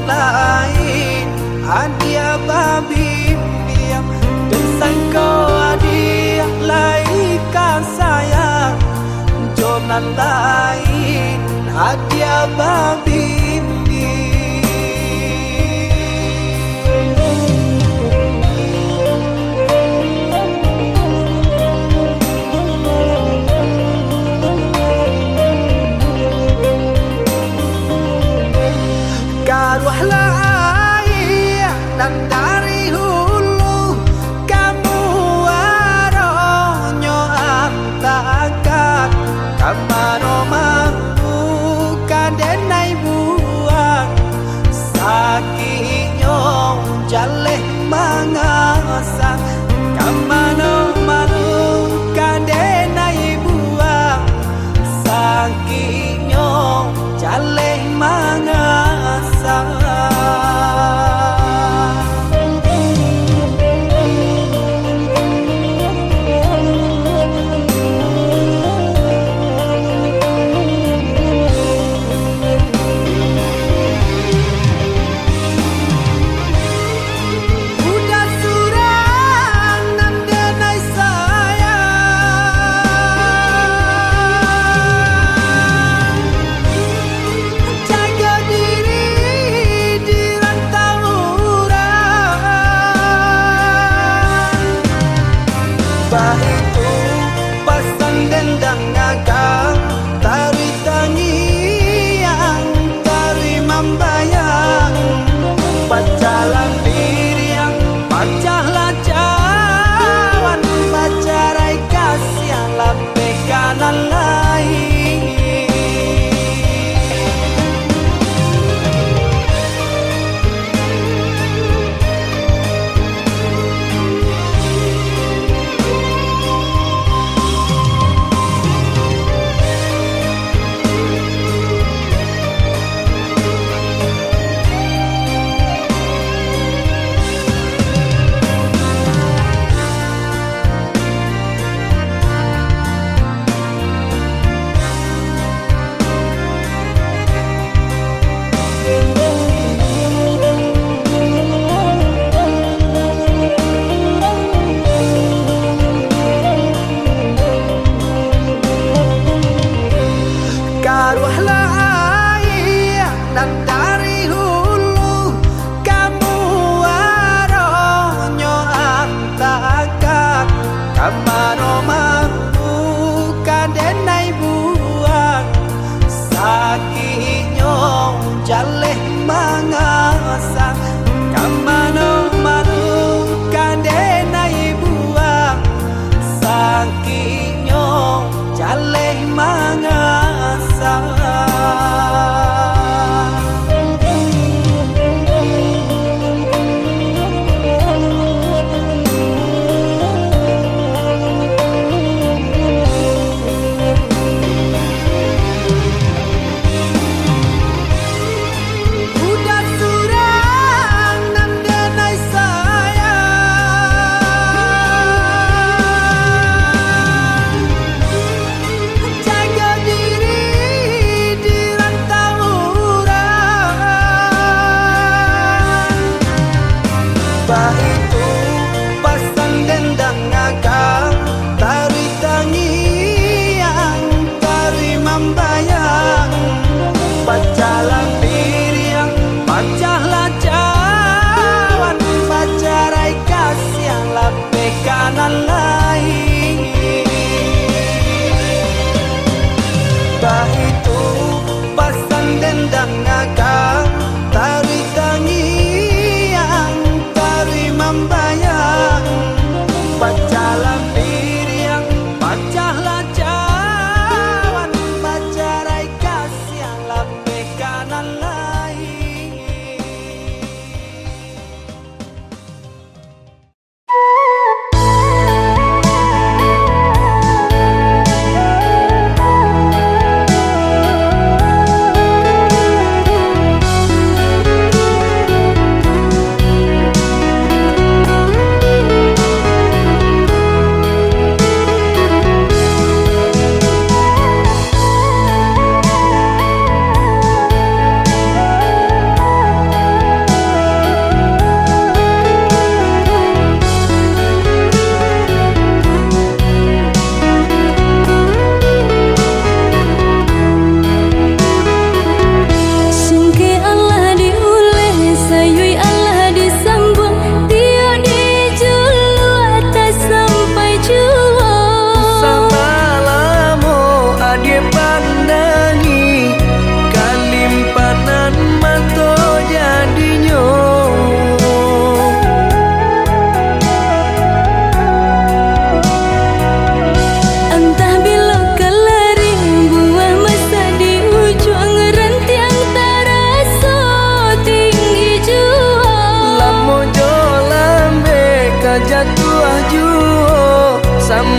lain adia babimbiang desangko adia laikan sayang jonan lain adia babimbiang. Karuahlah ayah dan dari hulu kamu aronyo antakan kamaro mampu kadenai buang sakinyo jaleh mangasa kamano manu kadenai buang sakinyo jaleh mangasa. Itu pasang dendang ngagam tari tangiang tari mambayang pacalan diriang pacalah cawan pacarai kasih lape kanan lain. Karuahlah ayah dan dari hulu kamu aronyo antakan kamano mampu kadenai buang sakinyo jaleh mangasa kamano manu kadenai buang sakinyo jaleh mangasa. Udah surah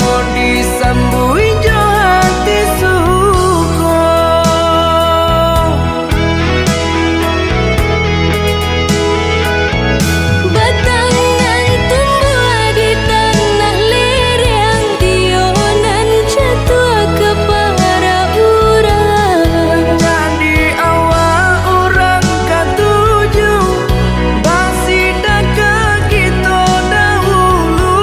mau disambui jo hati suko. Batang nan tumbuh di tanah lereng, tionan jatuh ke para urang. Jadi awak orang katuju basida ke kita dahulu.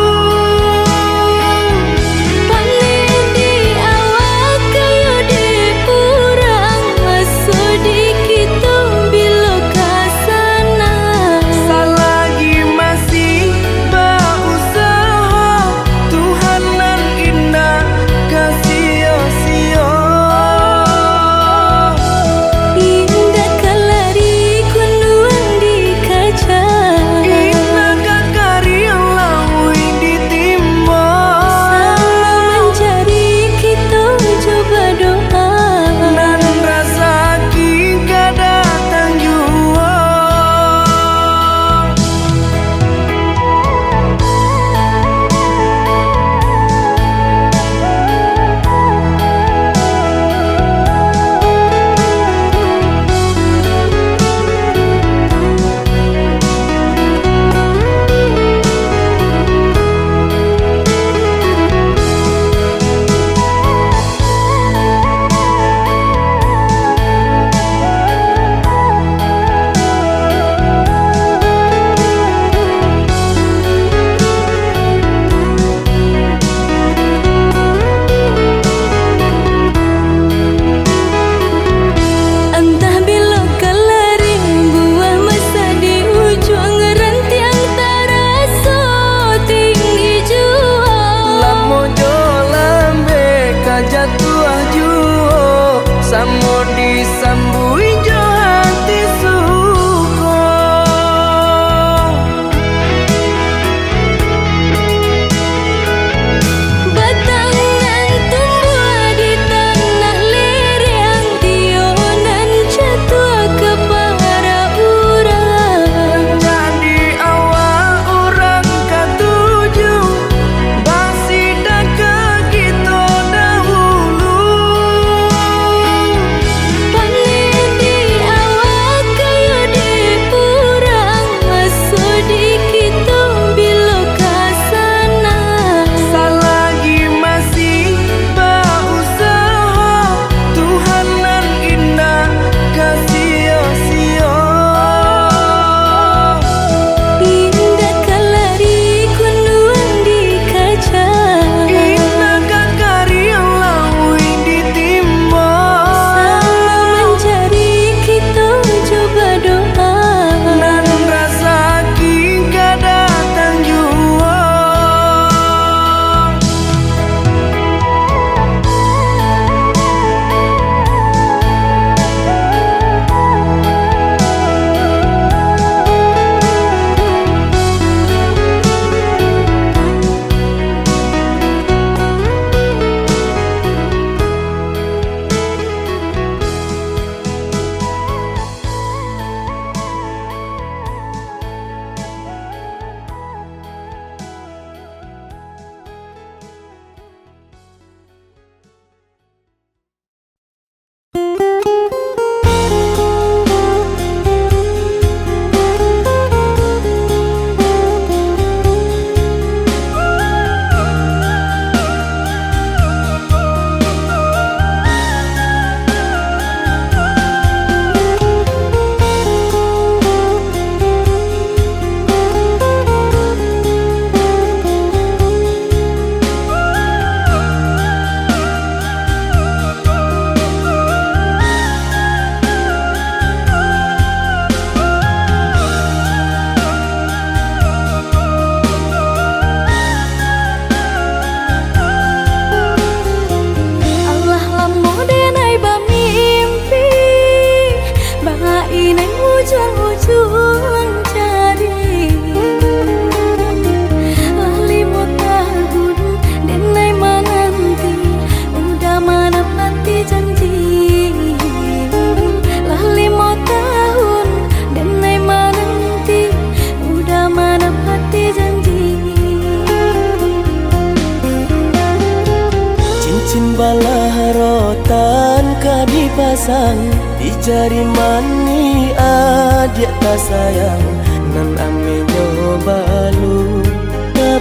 sang di jari mani adik tak sayang nan ame nyobalu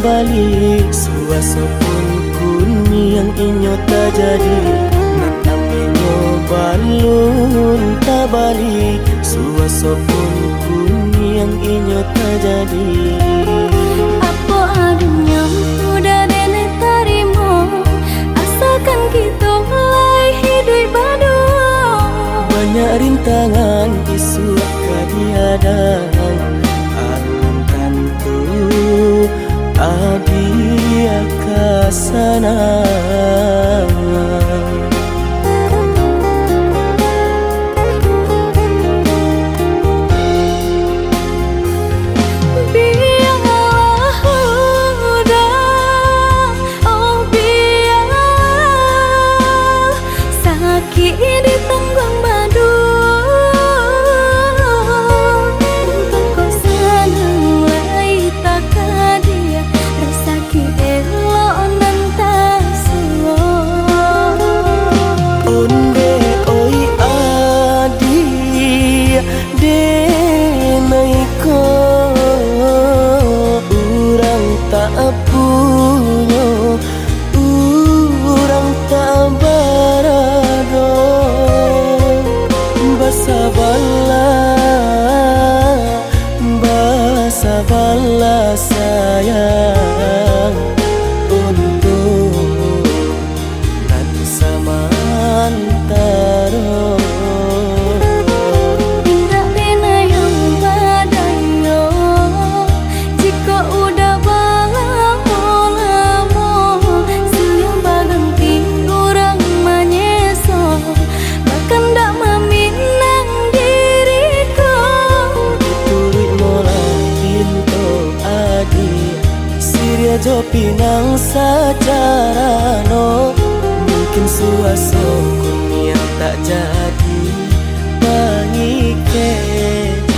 balik suaso pun kuni yang inyo tak jadi nan ame nyobalun tak balik suaso pun kuni yang inyo tak jadi. Apa adanya udah nenek tarimo asalkan kita mulai hidup baru. Banyak rintangan isu kadiadang alun tentu adi akasana. Sabarlah sayang untuk nanti samantara. Indah rena yang badayo jika udah lamo siang baganti orang menyeso bahkan tak meminang diriku. Diturit mulai pintu adi Siria jo pinang secara no mungkin suaso kuni yang tak jadi bangi kejadi.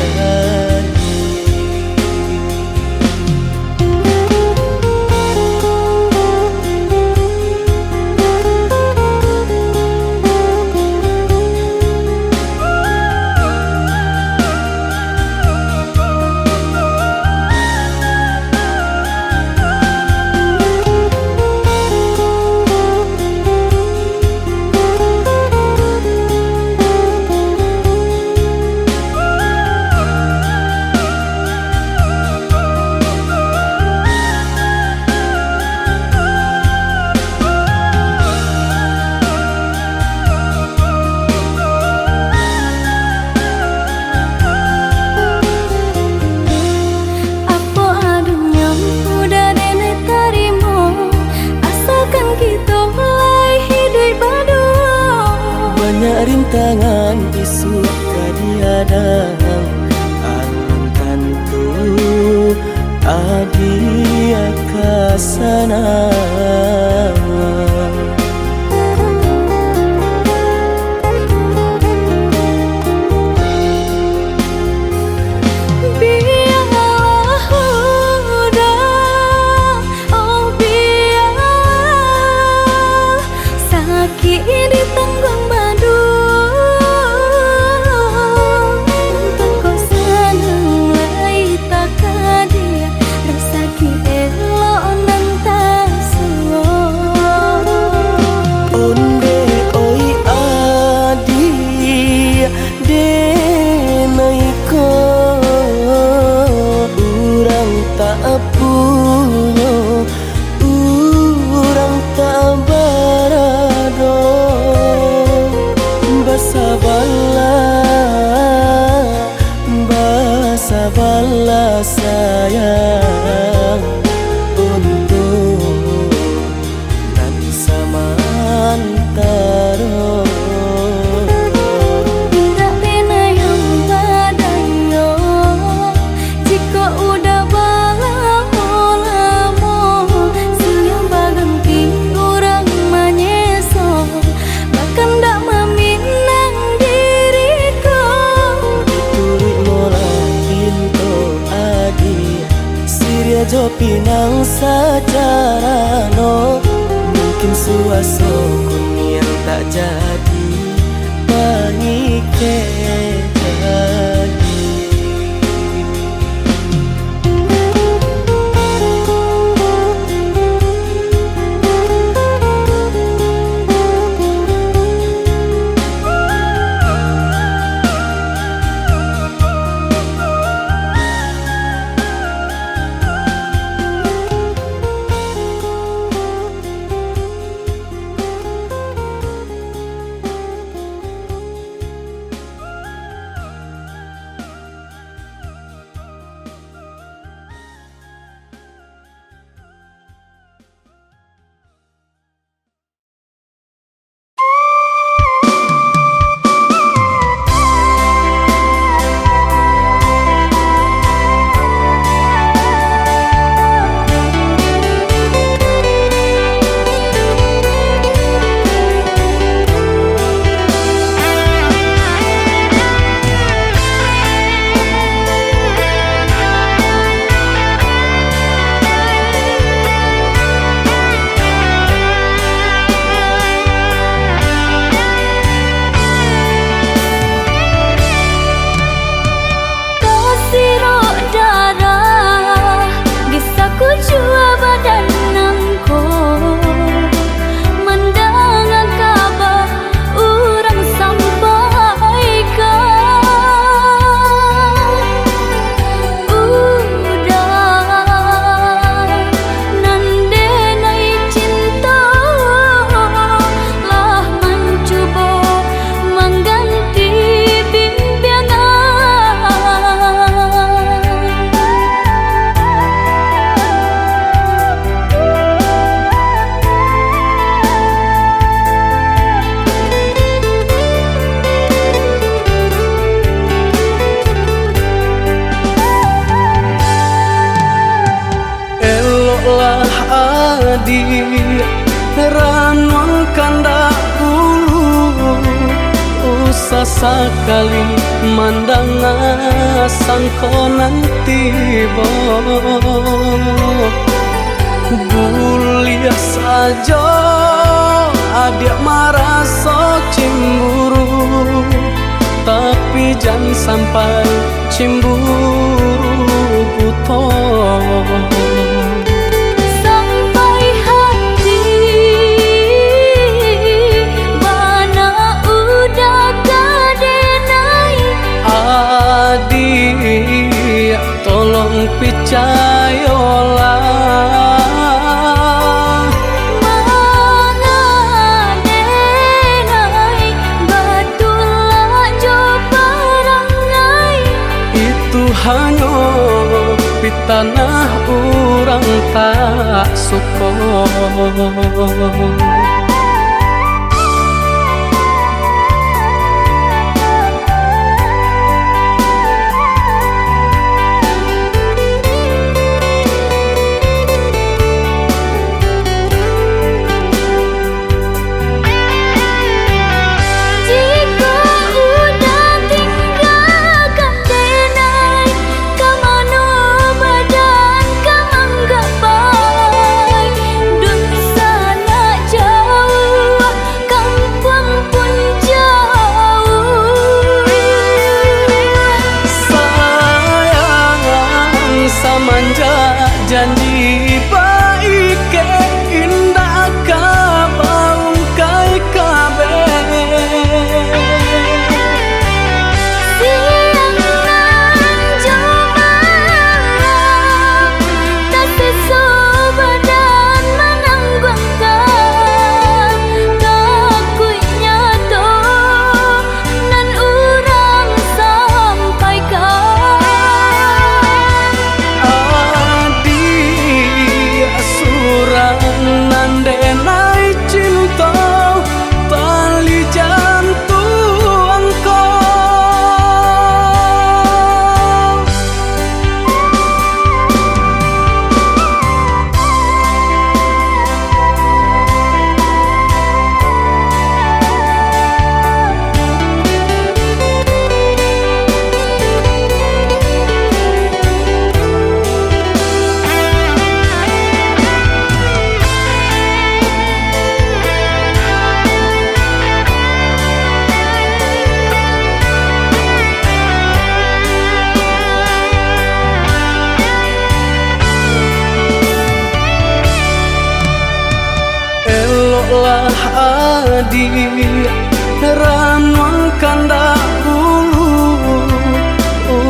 Rintangan isu kadiadang alun tentu adi akasana. Sabarlah sayang untuk nanti samantara. Indah rena yang badayo jika udah lamo siang baganti orang menyeso bahkan tak meminang diriku. Diturit mulai pintu adi Siria jo pinang secara no mungkin suaso kuni yang tak jadi bangi ke jadi. Ranun kandak dulu usah sekali mandang sangkonan tiba buliah saja adik merasa cemburu, tapi jangan sampai cemburu buta. Adik, tolong percayalah, mengadenai betulah jo perangai. Itu hanya di tanah orang tak suka. Janji baik ke indah kabau kai kabe siang nan cuma tak sesubadan menanggungkan takutnya to nan urang sampaikan. lah adi ranuang kanda ulu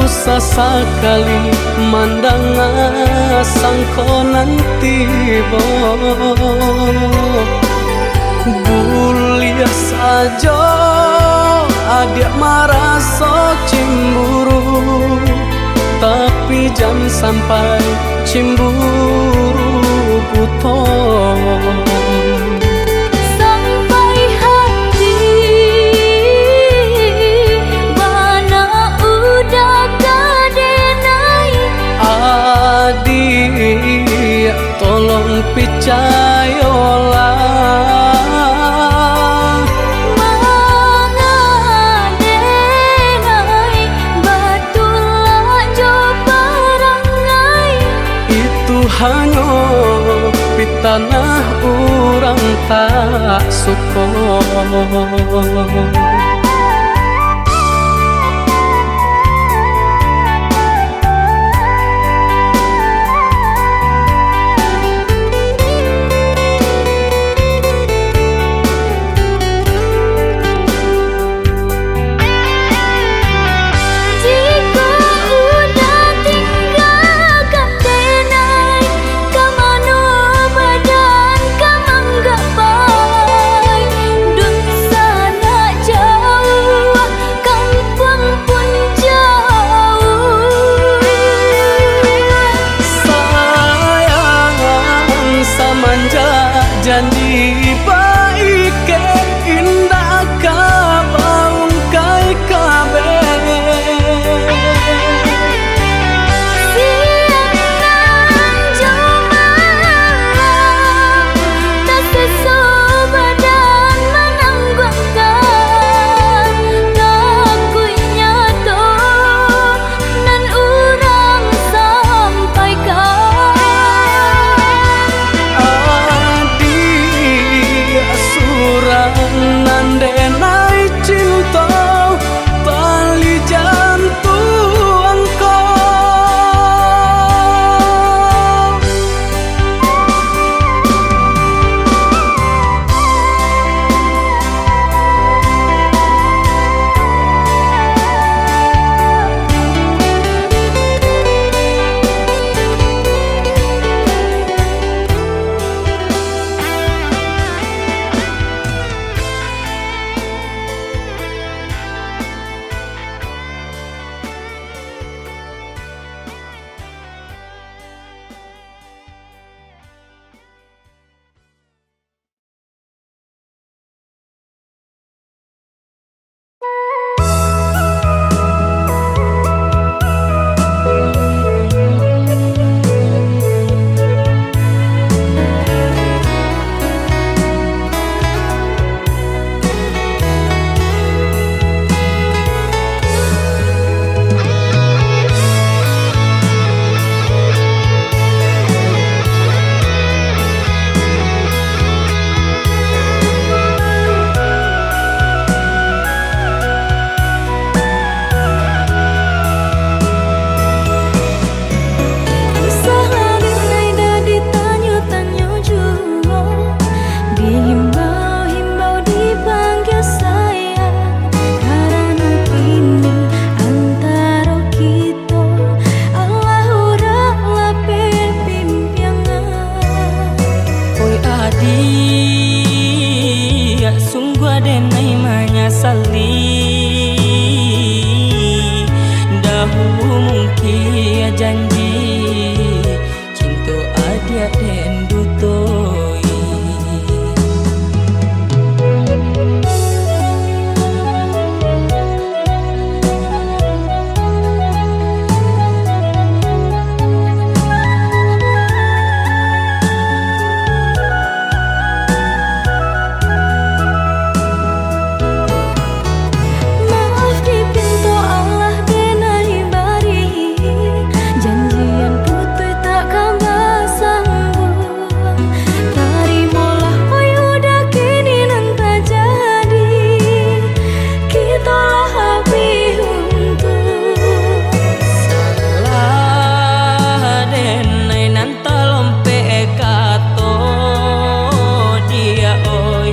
usah sekali mandang sangkonan tiba buliah saja adik merasa cemburu tapi jangan sampai cemburu buton sampai hati bana udah kadenai adik tolong percayalah mangadenai batulah jo parangai itu hanya pitanah orang tak suka. jika udah tinggalkan denai kamano badan kamang gapai dun sana jauh kampung pun jauh Sayang samanja janji baik indah kabaung kai kabe siangan jumalang tak sesobadan menanggungkan ngakuinya tuh nan urang sampaikan adik surang nandenai cinta tali jantung kau oh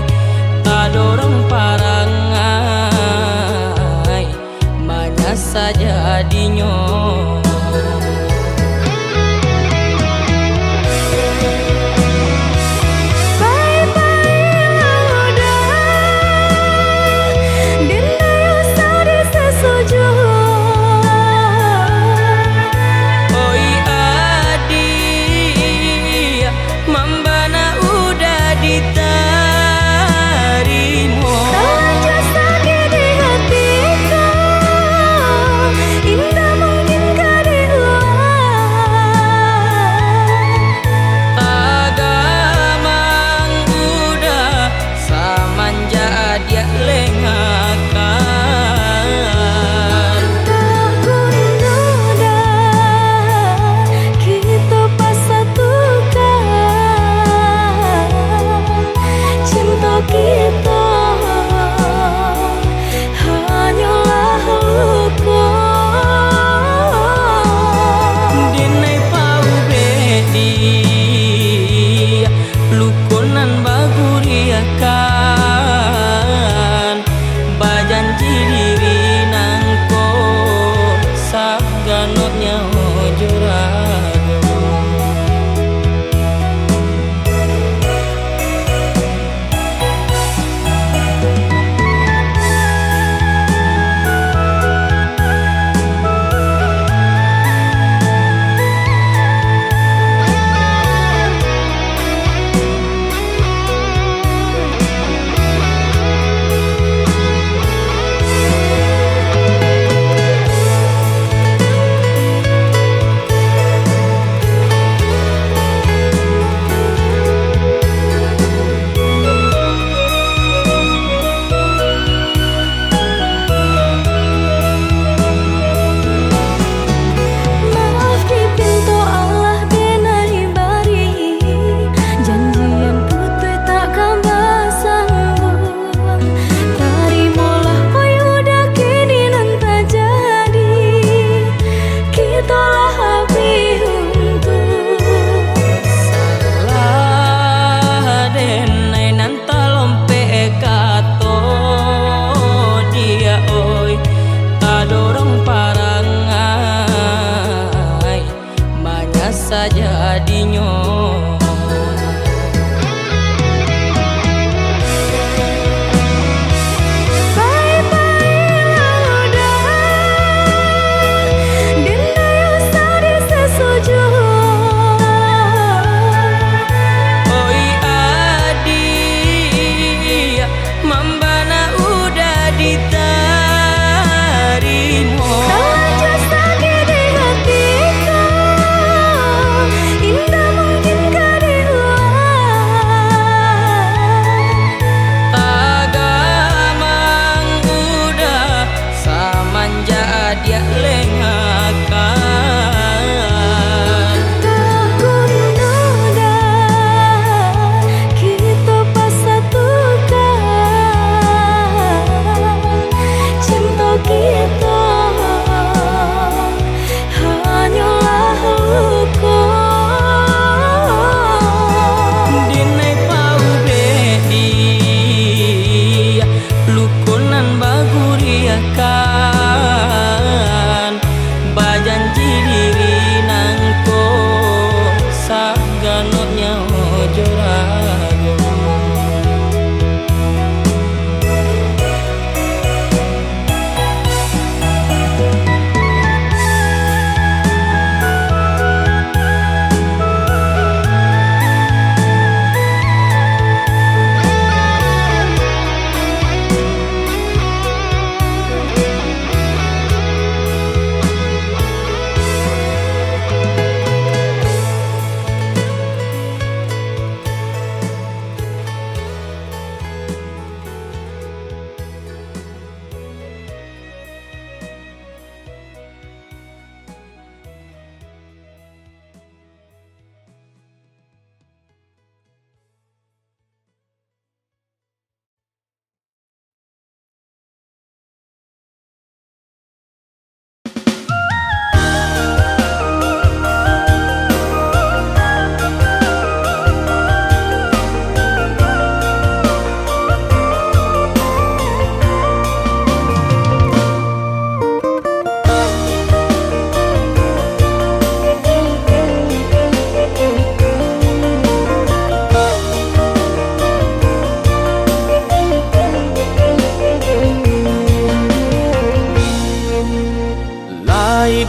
sajadinyo.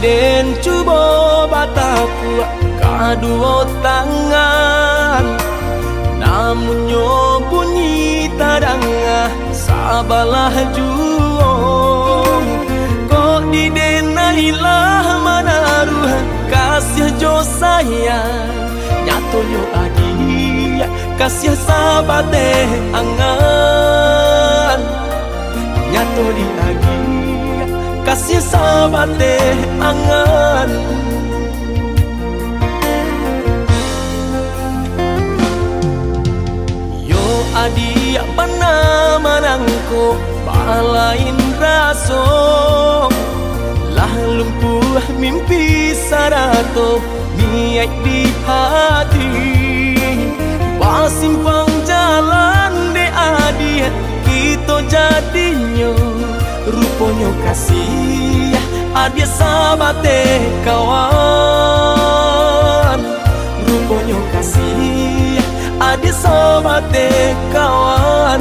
Den cuba bataku kadua tangan, namun nyo bunyi tadangah sabalah juong. Kok di denailah manaruh kasih jo sayang, nyato nyo adi kasih sabate angan, nyato di agi kasih sabate angan. Yo adi bana manangko balain raso, lah lumpuh mimpi sarato niat di hati, basimpang jalan de adi kita jadinya. Rupanya kasih adia sabate kawan, rupanya kasih adia sabate kawan.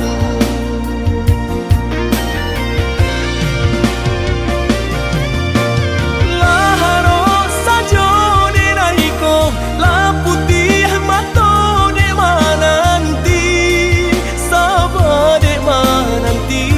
Laharo sajo de naiko, la putih mato de mananti, sabade mananti.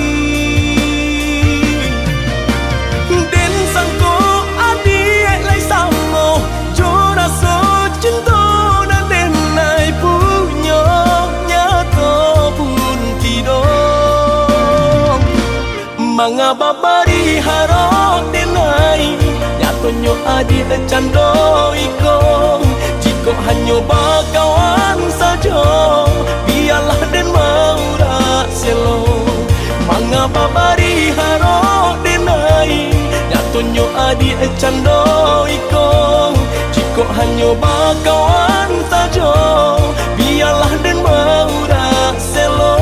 Mga babari harok denai, nyato nyo adi cando iko. Jiko hanyo bakawan sajo, biarlah den maura selo. Mga babari harok denai, nyato nyo adi cando iko. Jiko hanyo bakawan sajo, biarlah den maura selo.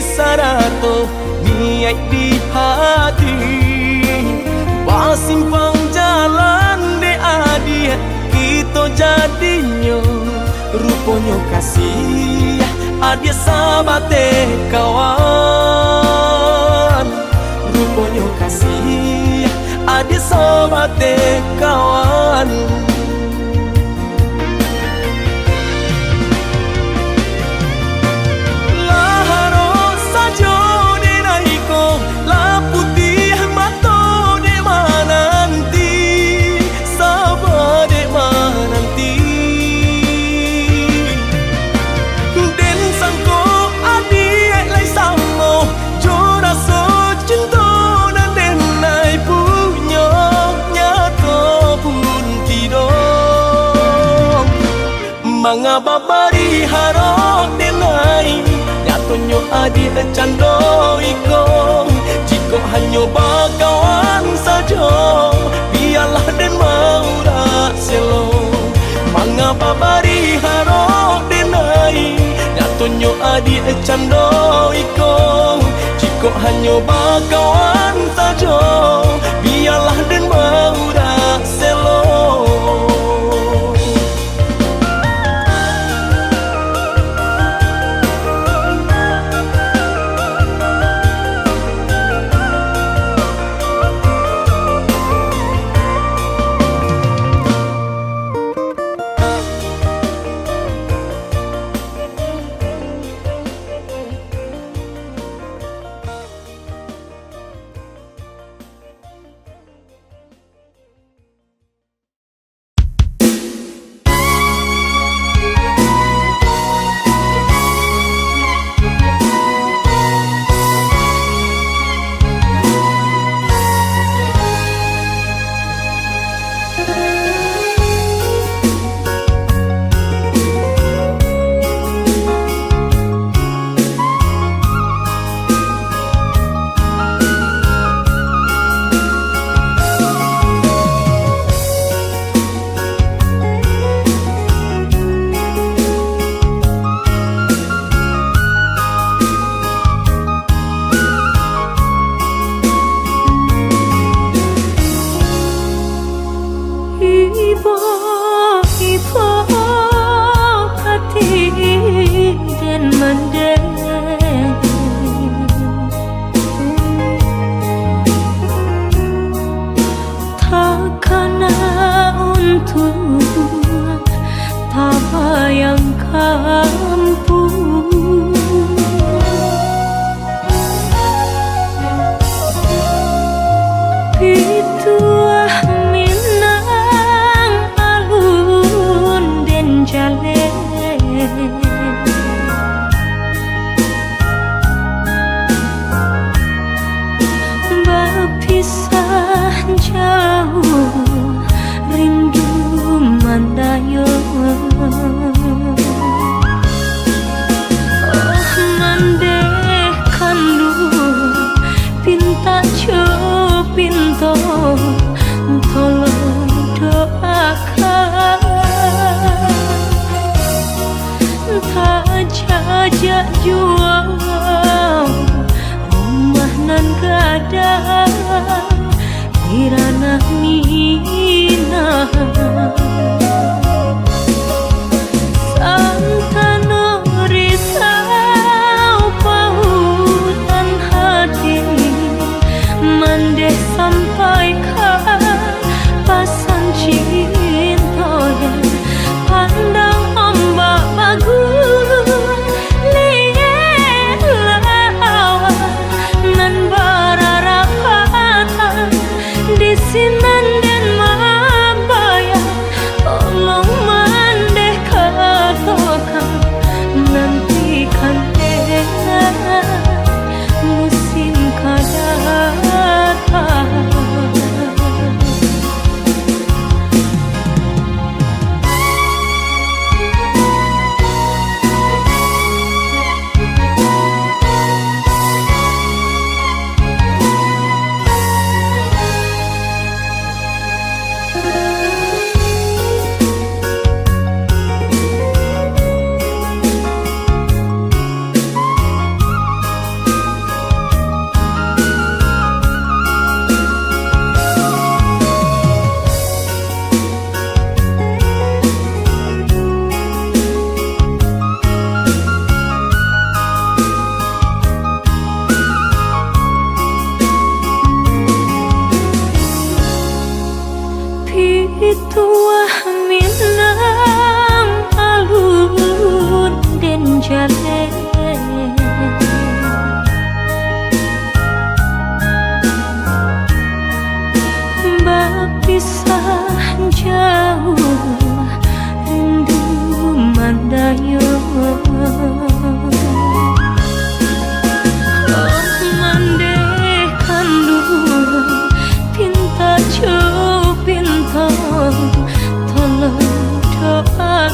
sarato niat di hati Pasimpang jalan de adia Kita jadinya Rupanya kasih Adia sabate kawan Rupanya kasih Adia sabate kawan Mga babari harok denai Nyatanya adik cando ikong Jika hanya bakawan saja Biarlah den mau rak selo Mga babari harok denai Nyatanya adik cando ikong Jika hanya bakawan saja Biarlah den mau rak selo Sinan den mabaya maneh berpisah jauh rindu mandayung tolong doakan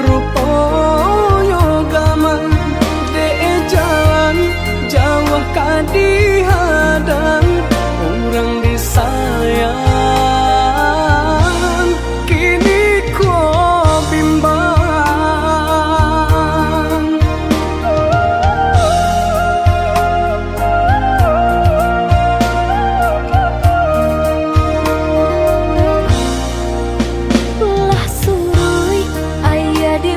rupoyo gaman de jalan jauh kadihadang orang disayang kini ko bimbang. Lah surui ayah di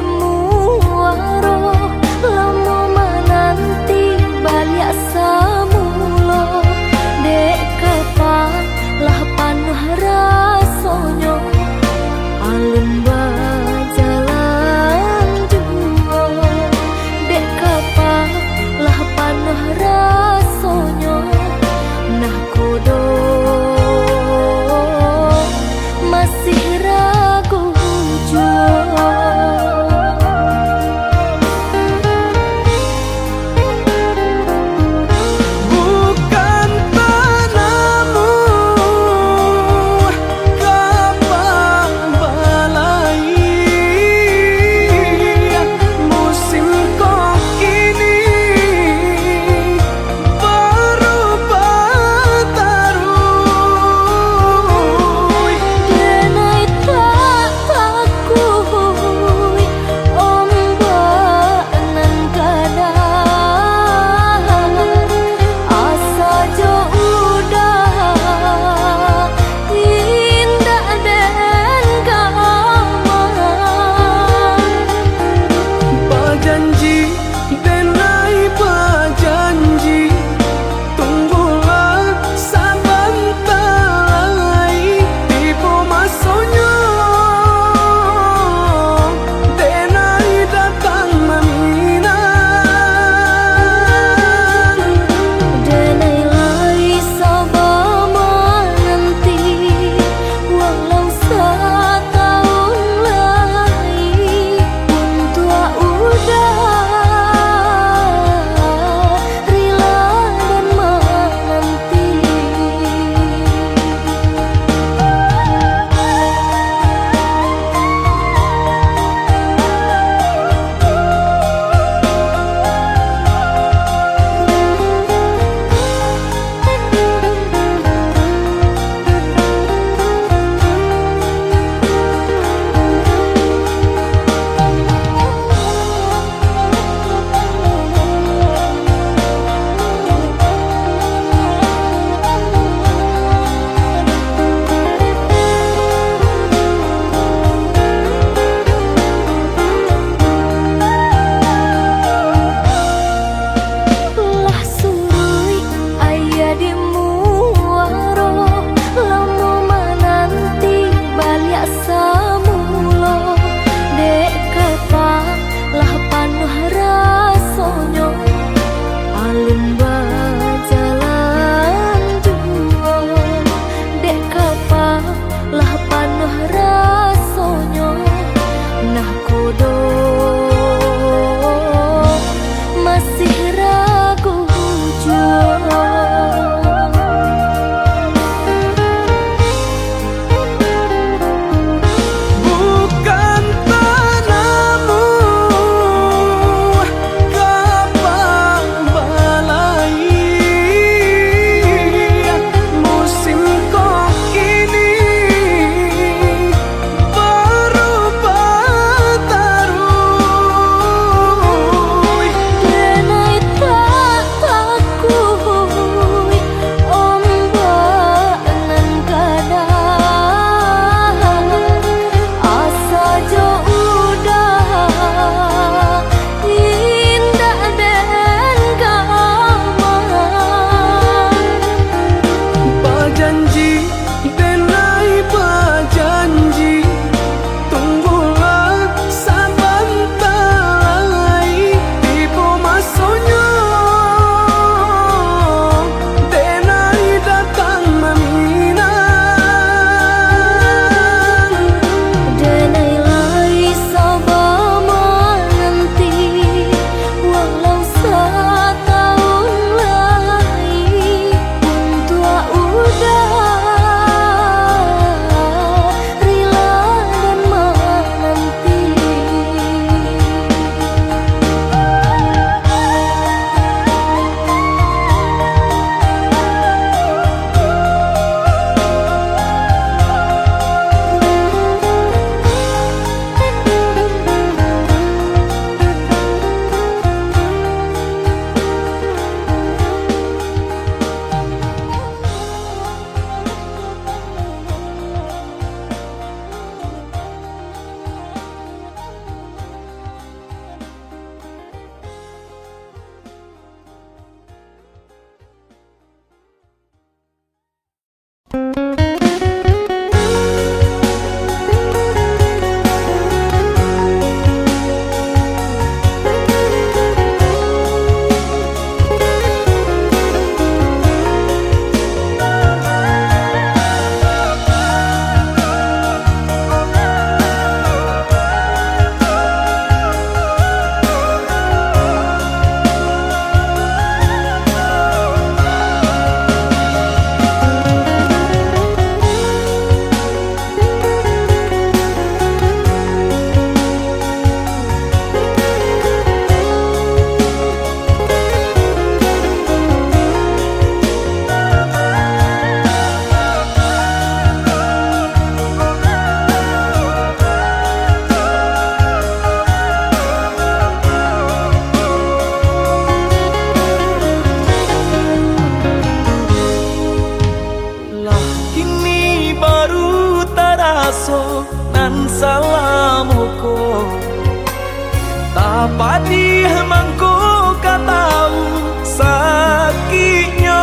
apa dia mangko katau sakitnya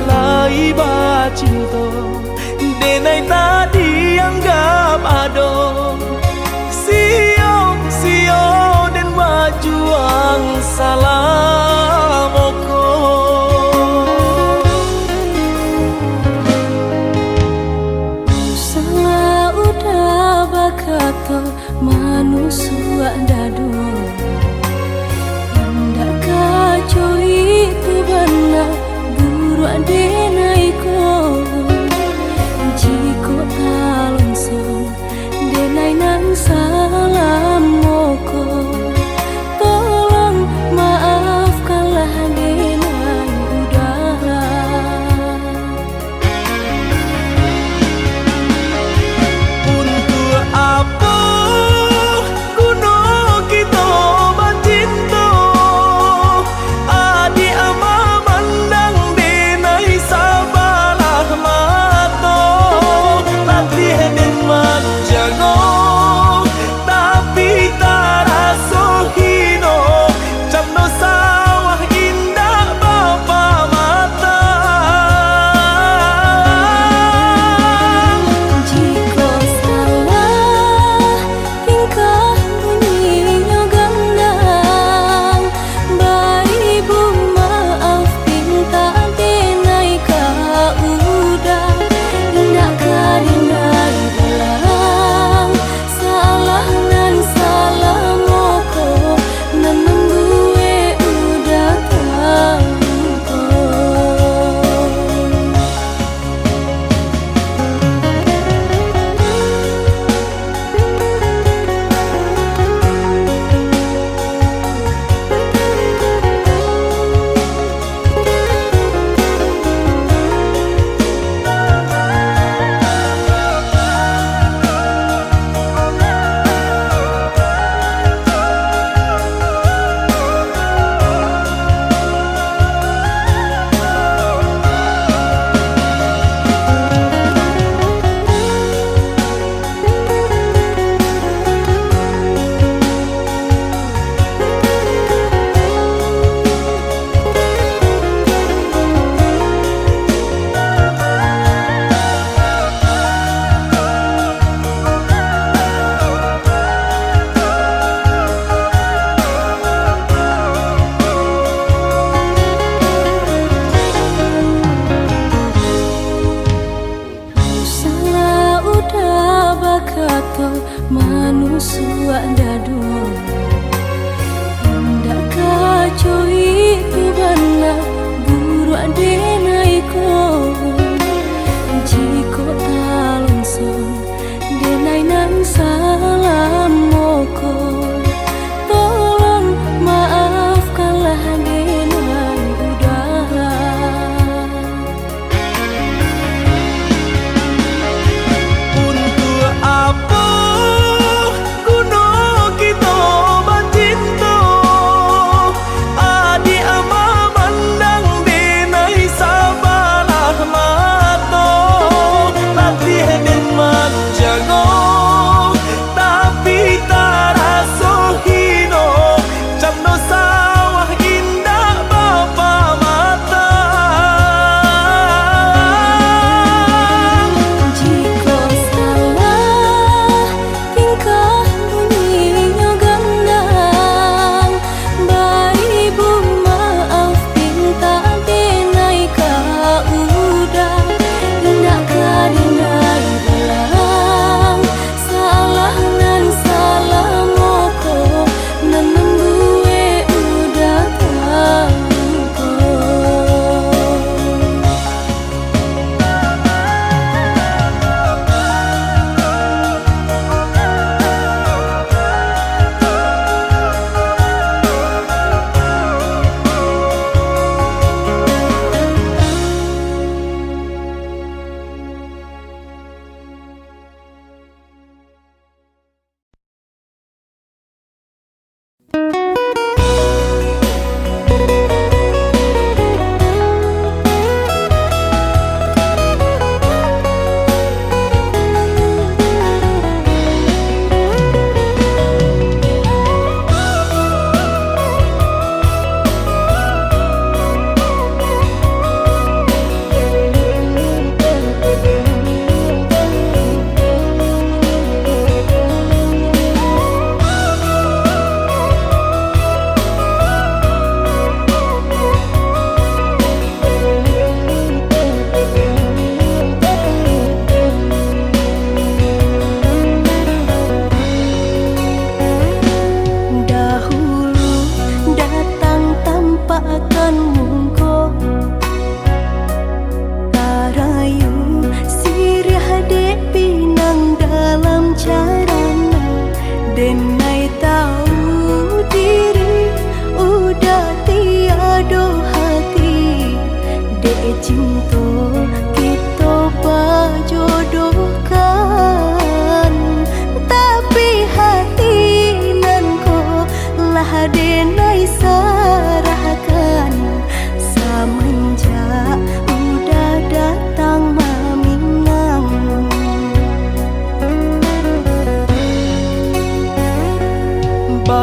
lai ba cinta denai tadi anggap ado sio dan majuang salam oko salah udah bakato manusia dado indah kacau itu benar buru adenaiko jiko alonsong denai nang salam moko tolong maafkanlah denai udara untuk apa kuno kita bercinta adi ama mandang denai sabalah mato latih den manjago tapi taraso hino camno sawah indah bapa mata jiko salah tingkah bunyinya gandang baibu maaf pinta denai ka udah nak kadinai belang salah nan salah moko nanang gue udah tahu salah udah bakato manusia dado indah kacau itu benar buru adenaiko jiko alonsong denai nang salam moko tolong maafkanlah denai udara untuk apa kuno kita bercinta adi ama mandang denai sabalah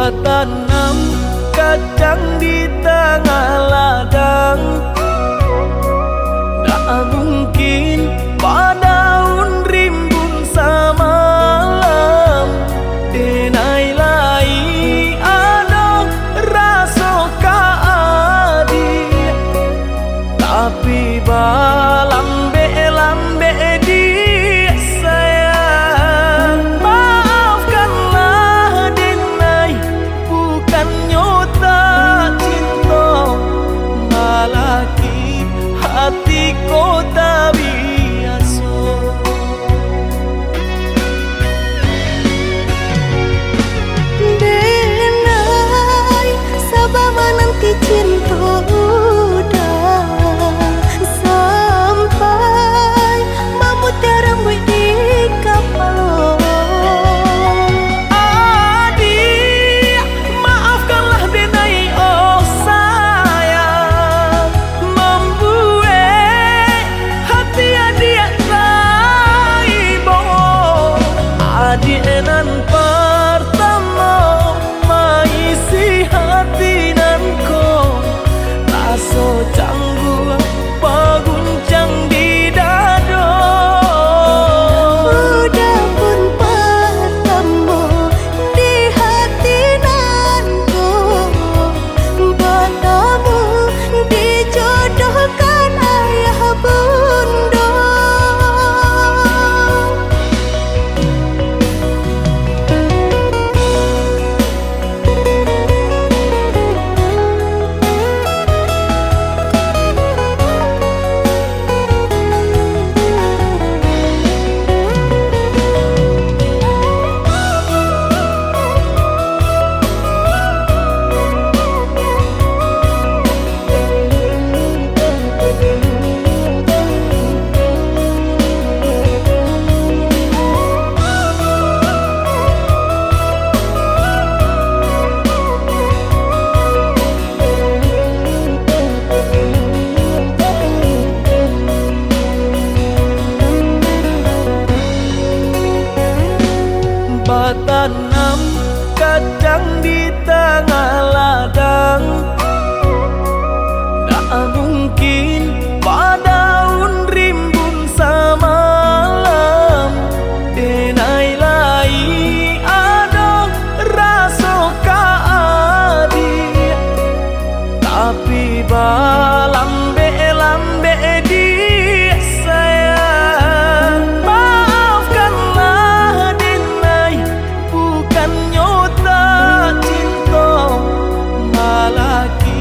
Batanam kacang di tengah ladang, tak mungkin padaun rimbun samalam. Denai lai ano raso kaadi, tapi lambe di sayang. Maafkanlah denai, bukan nyota cinta, malaki hati kota biasa. Denai sabama nanti cinta udah sampai memutih rambut di kapal. Adik, maafkanlah denai oh sayang, membuat hati adik taibo. Adik nan pertama maisi hati nanko, raso canggung paguncang di dado. Udah pun bertemu di hati nanku, bertemu dijodohkan ayah bunda. Batanam kacang di tengah ladang, tak mungkin padaun rimbun samalam. Denai lai ano raso kaadi, tapi lambe di sayang. Maafkanlah denai, bukan nyota cinta, malaki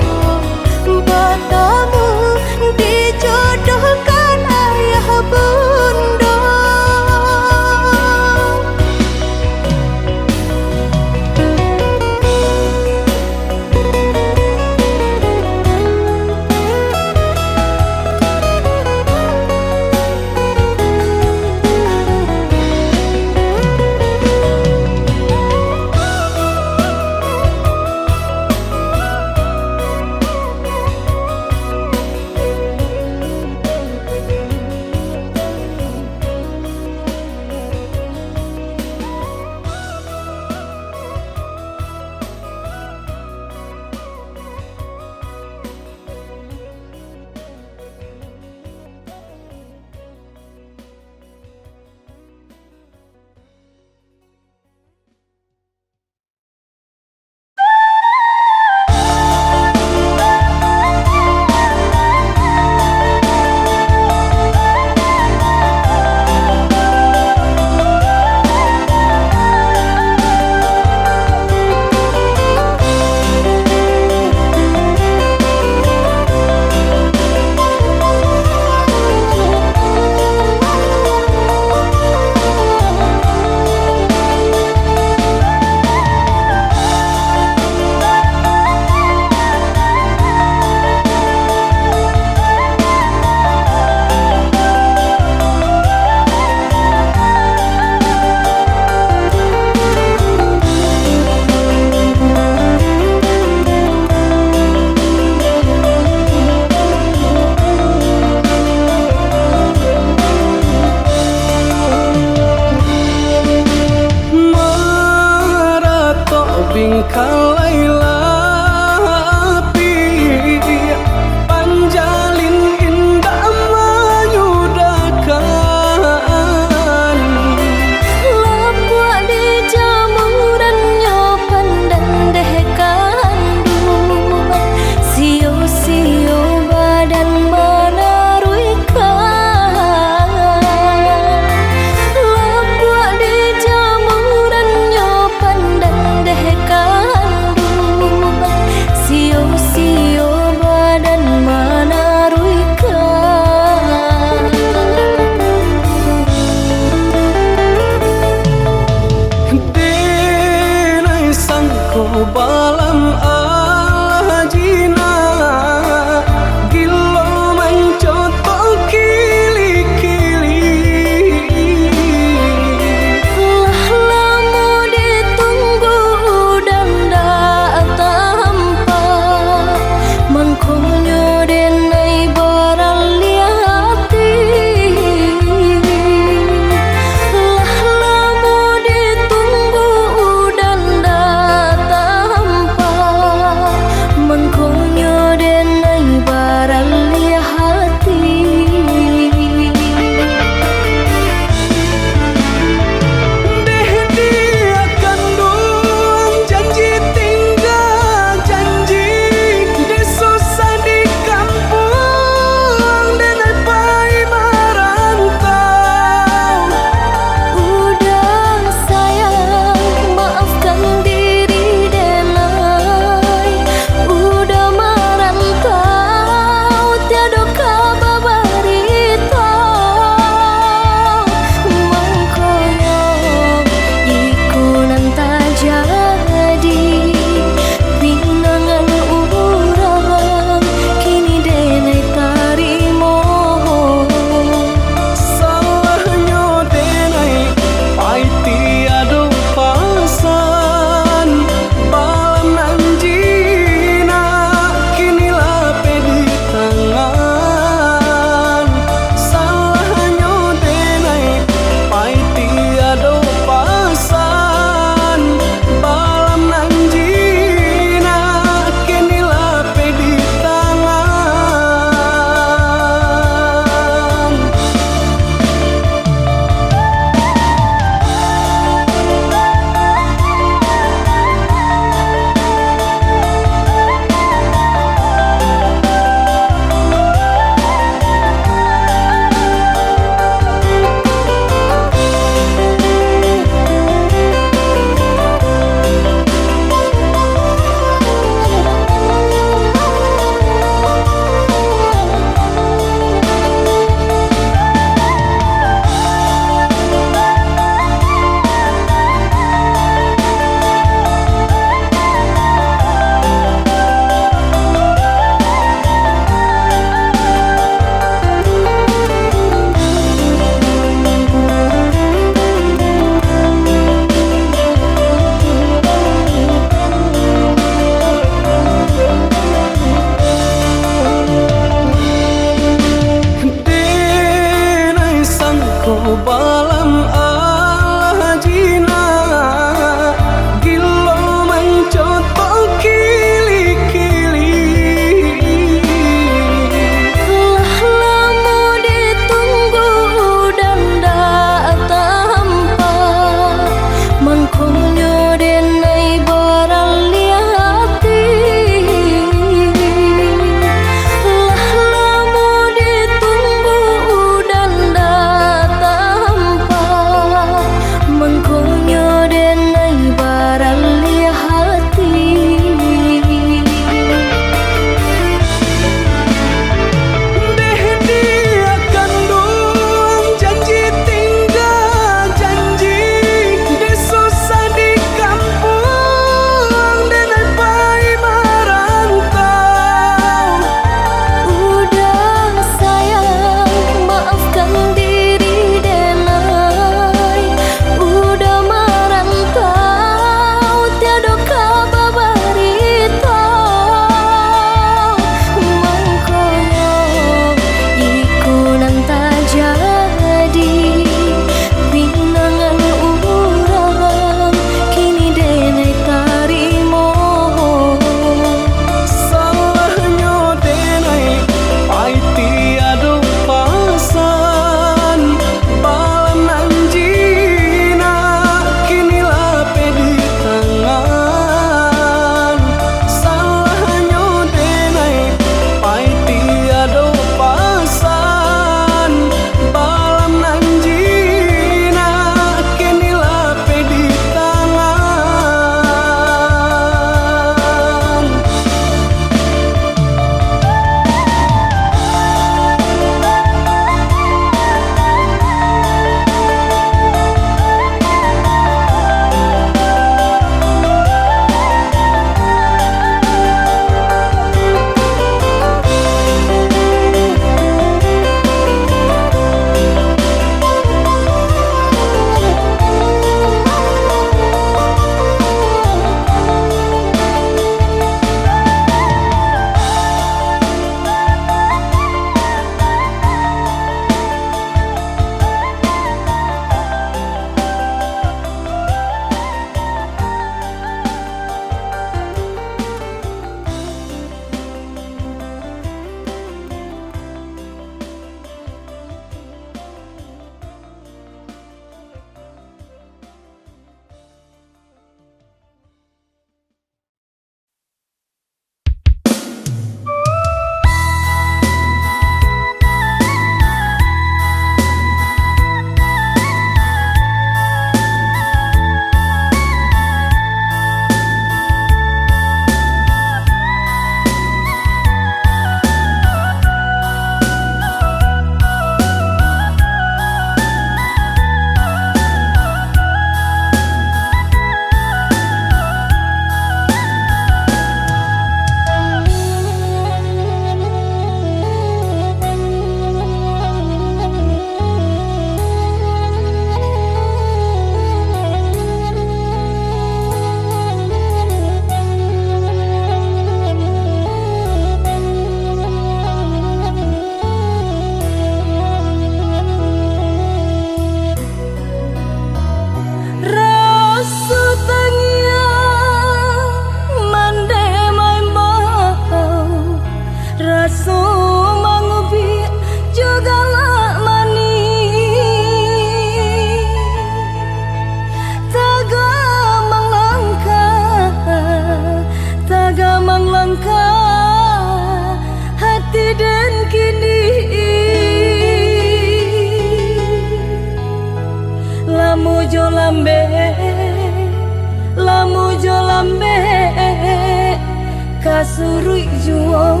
kasurui jua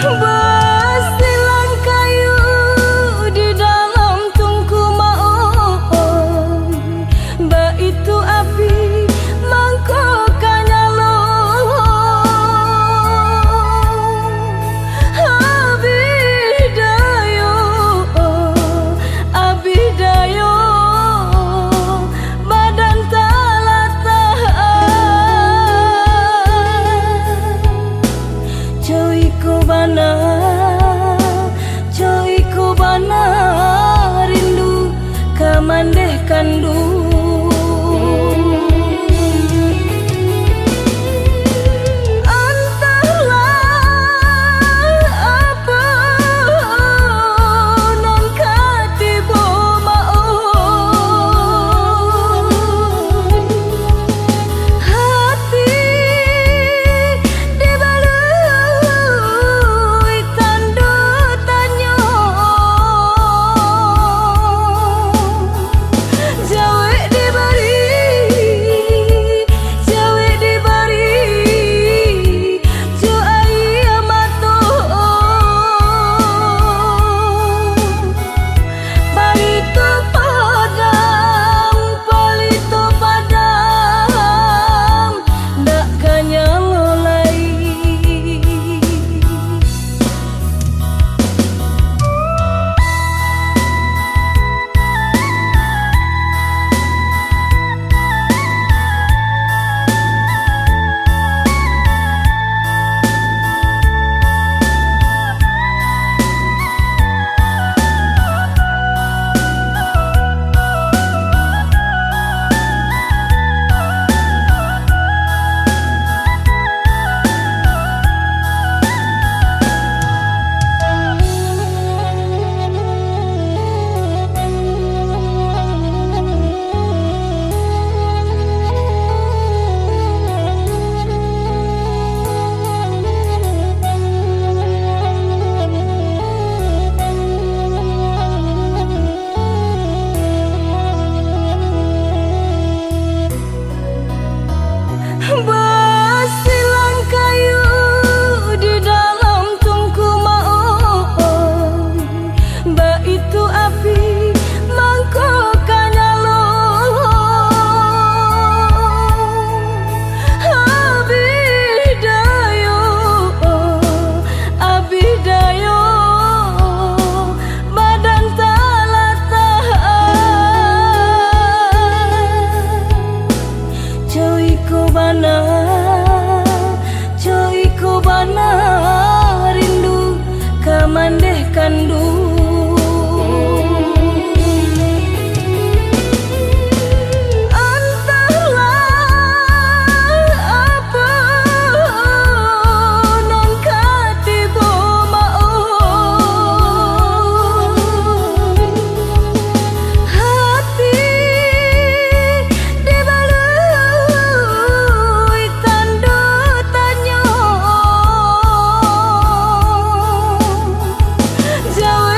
basilang kayu di dalam tungku maon ba itu api mangkok nyalo abidayo abidayo badan Coiku bana rindu kamandeh kandu basilang kayu di dalam tungku maon ba itu api mangkok nyalo abidayo abidayo badan Coiku bana rindu kamandeh kandu Jawa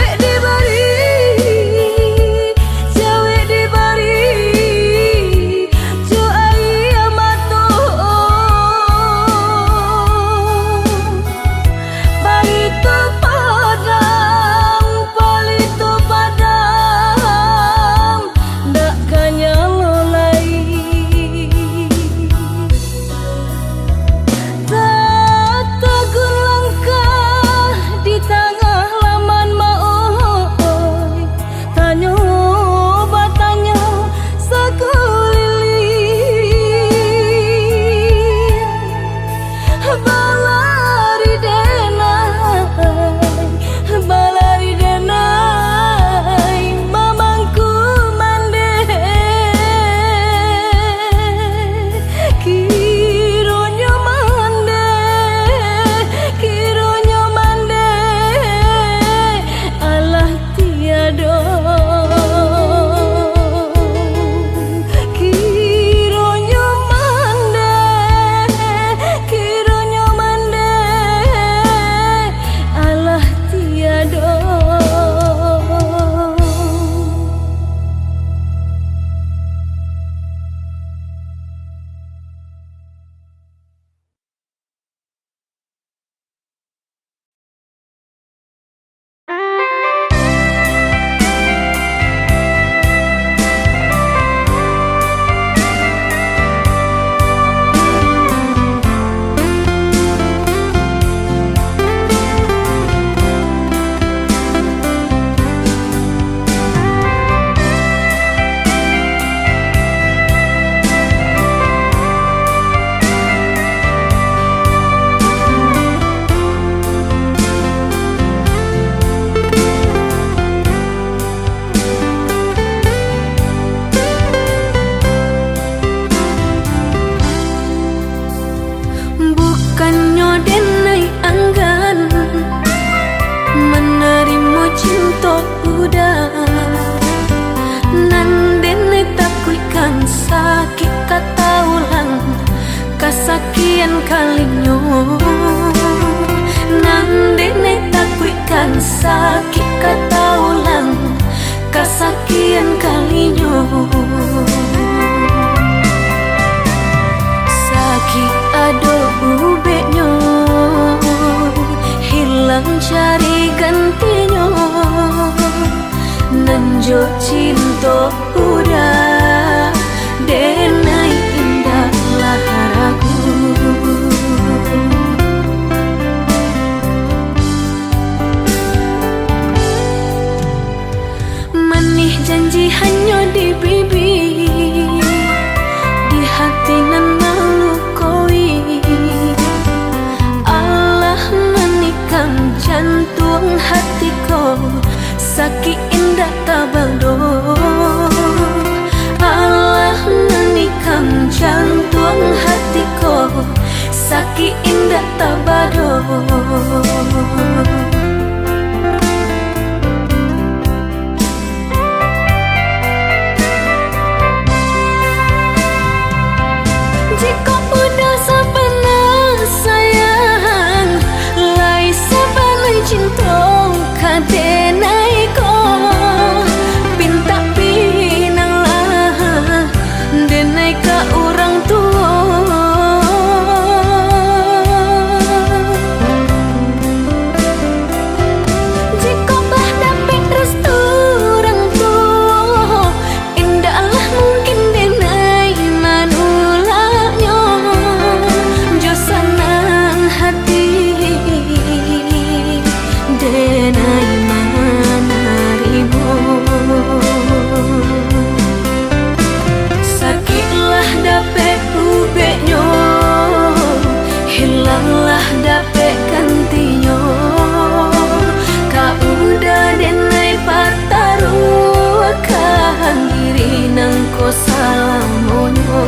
kesakian kalinya nande ne takwikan sakit kata ulang kesakian kalinya sakit ado ubeknya hilang cari gantinya nanjo cinta udah denai indah laharaku manih janji hanya di bibir di hati nan melukoi Allah menikam jantung hatiku sakit indah tabado Allah menikam jantung hatiku sakit indah tabado jika udah sebenar sayang lai sebenar cinta kadenai ko pinta pinang lah denai ka orang tua jika bah dapat restu orang tua indahlah mungkin denai manulanya jo senang hati denai manarimu sakitlah dapet ubeknya hilanglah dapet gantinya kau udah denai patarukan diri nang ko salamonyo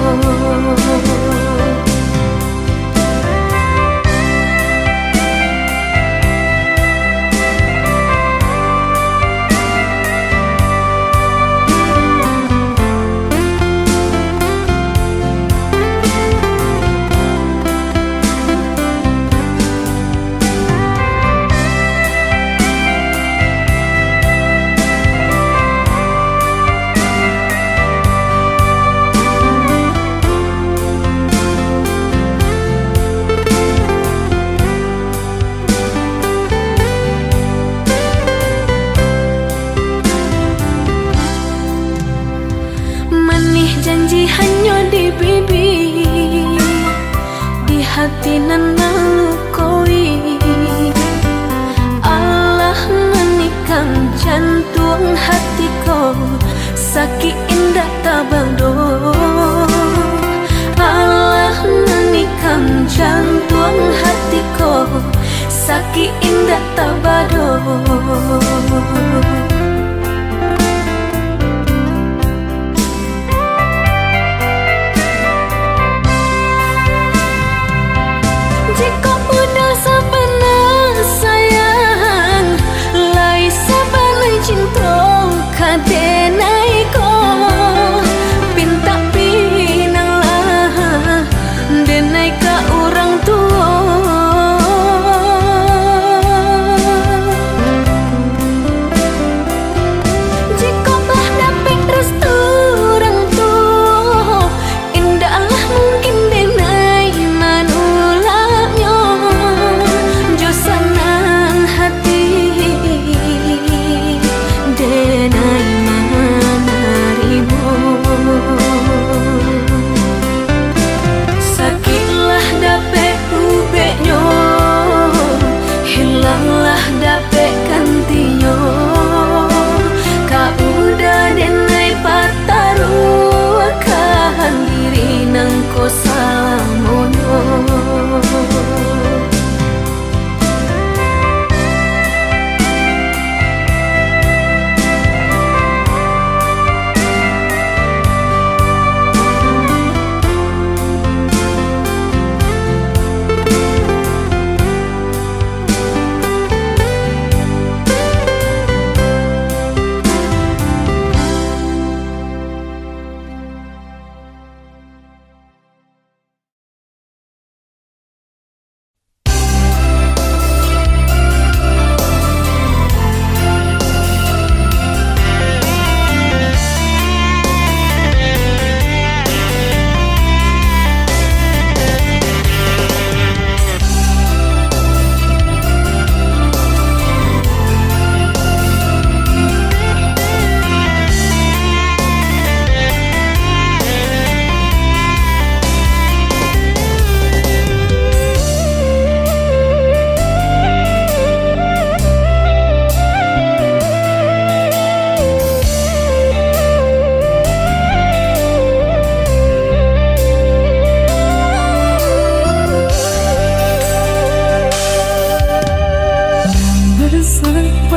janji hanya di bibir di hati nan melukoi Allah menikam jantung hatiku sakit indah tabado Allah menikam jantung hatiku sakit indah tabado jika udah sebenar sayang lai sebenar cinta kadenai ko pinta pinang lah denai ka orang tua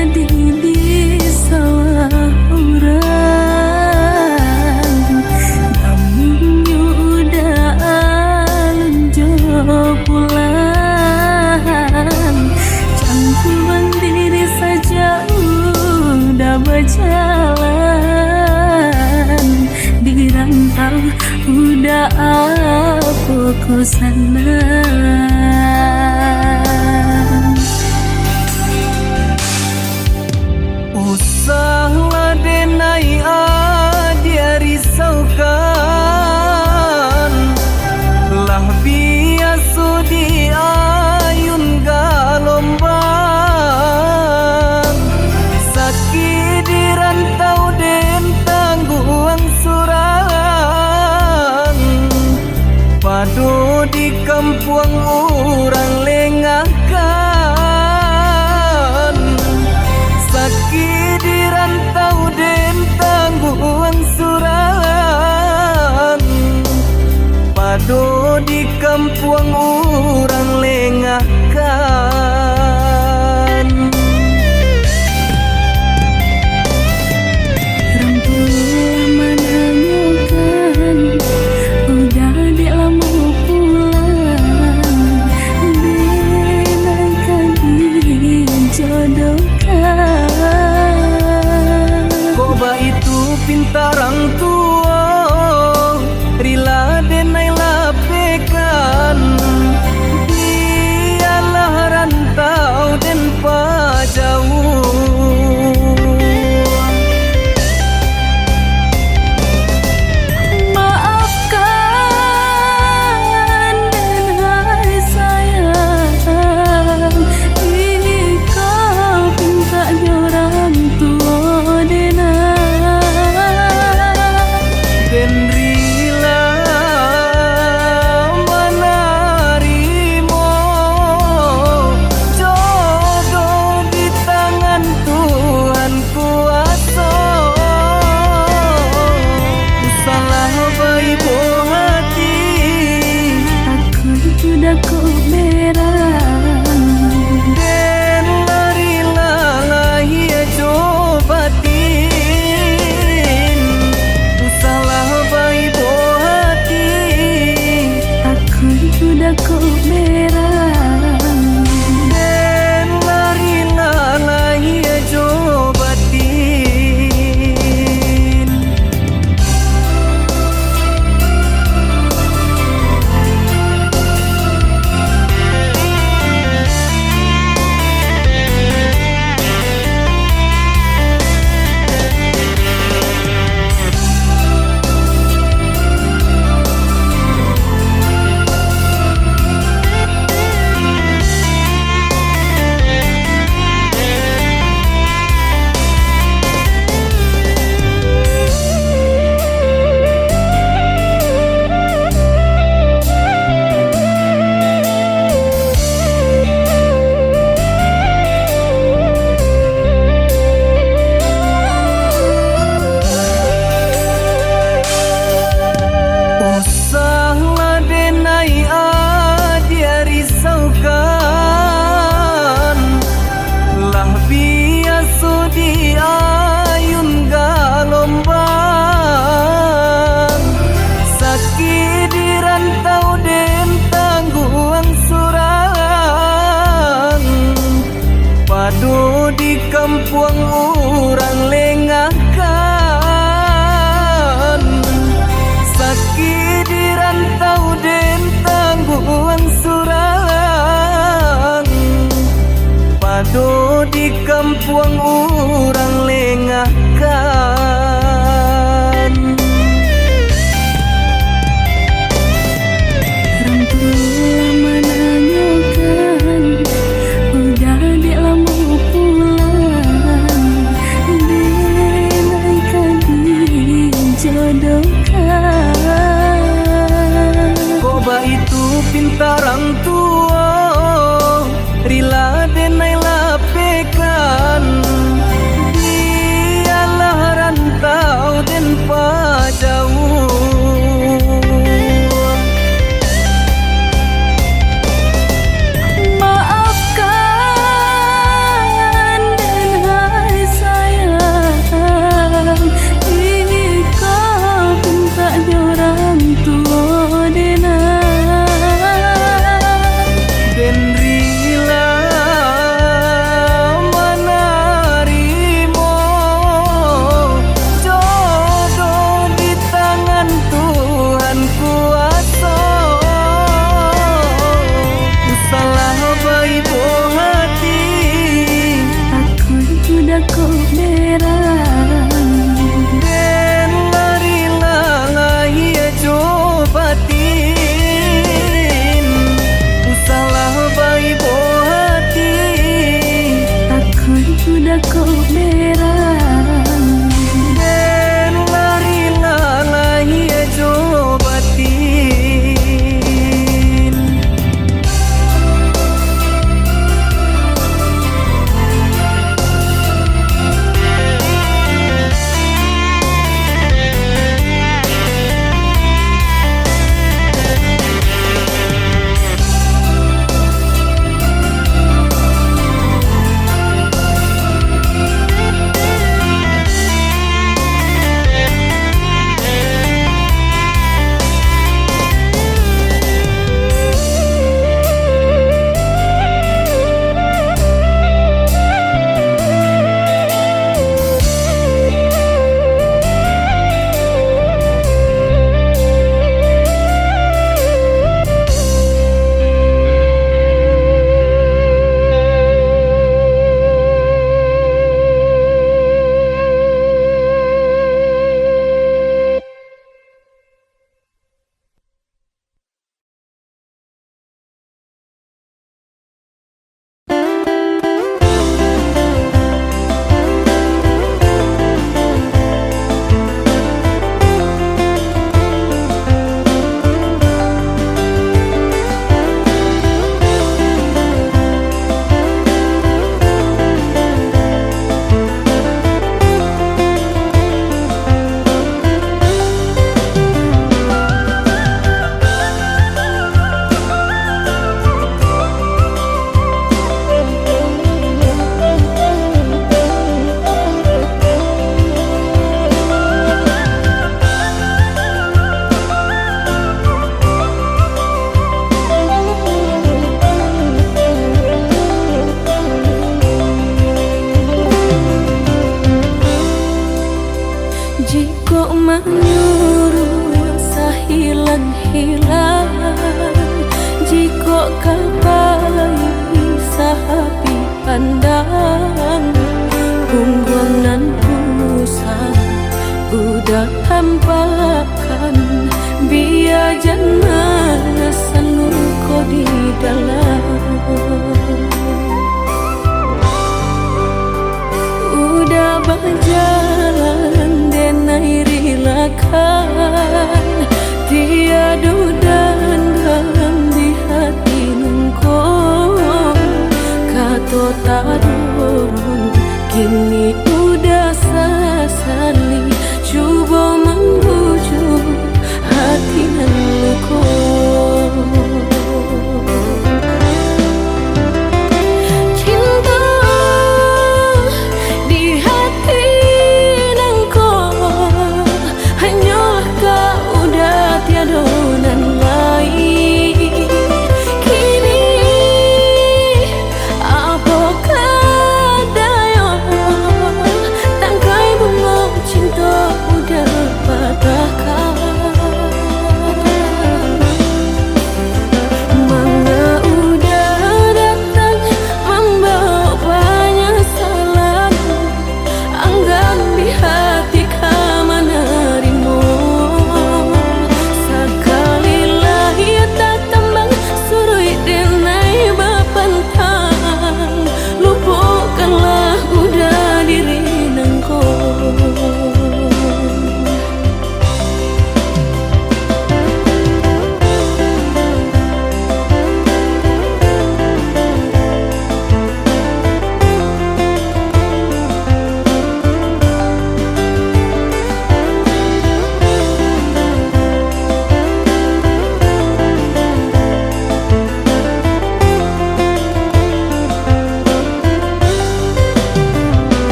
jadi di sawah orang, namun udah alunjo pulang. Cangkuban diri saja udah berjalan, di rantau udah aku ke sana. Usahlah denai dia risaukan, lah biasa di ayun galombang. Sakit di rantau den tangguang surang, padu di kampung orang lengahkan. Sakit di rantau den tangguang surang, padu di kampung orang lengahkan. Rampulah menanyakan, udah dilamu pulang, denaikan dijodohkan. Koba itu pintarang tua, rila denai lapekan. Dialah rantau den pajauh. Maafkan dan hai sayang, ini kau pinta orang tua Den rila menarimo jodoh di tangan Tuhan kuasa. Salah baik hati, aku sudah kau merang. den larilah lahir cobatin. Salah baik hati, Aku sudah kau merang. den larilah lahir cobatin. Usahlah denai dia risaukan, lah biasa di ayun galombang. Sakit di rantau den tangguang surang, padu di kampung orang lengahkan. Sakit di rantau den tangguang surang, padu di kampung orang lengahkan. Rampulah menanyakan, udah dilamu pulang, denaikan dijodohkan. Koba itu pintarang tua, rila denai lapekan. Dialah rantau den pajauh. Maafkan dan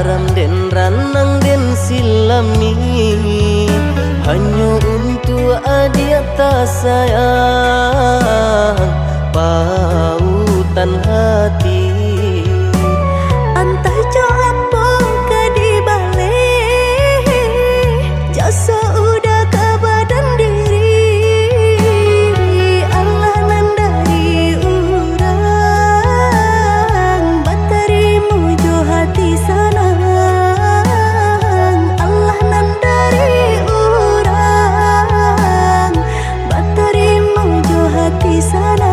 haram den ranang den silami, hanya untuk adia tak sayang pautan hati. Entah jo apa ke di balik jasa udah ke badan diri. Allah nan dari urang baterimu jo hati sanang. Allah nan dari urang baterimu jo hati sanang.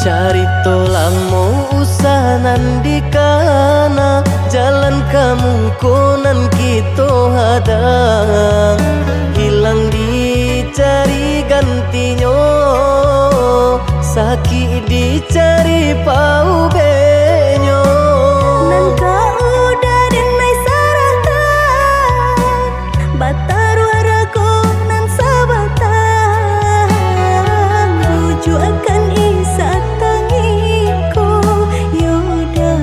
Cari tolang mau usah nandikana, jalan kamu konan kita hadang, hilang dicari gantinya, sakit dicari pau benyo. Nan kau udah denai saratan batar waraku nan sabatan, rujuk akan isa tangiku yoda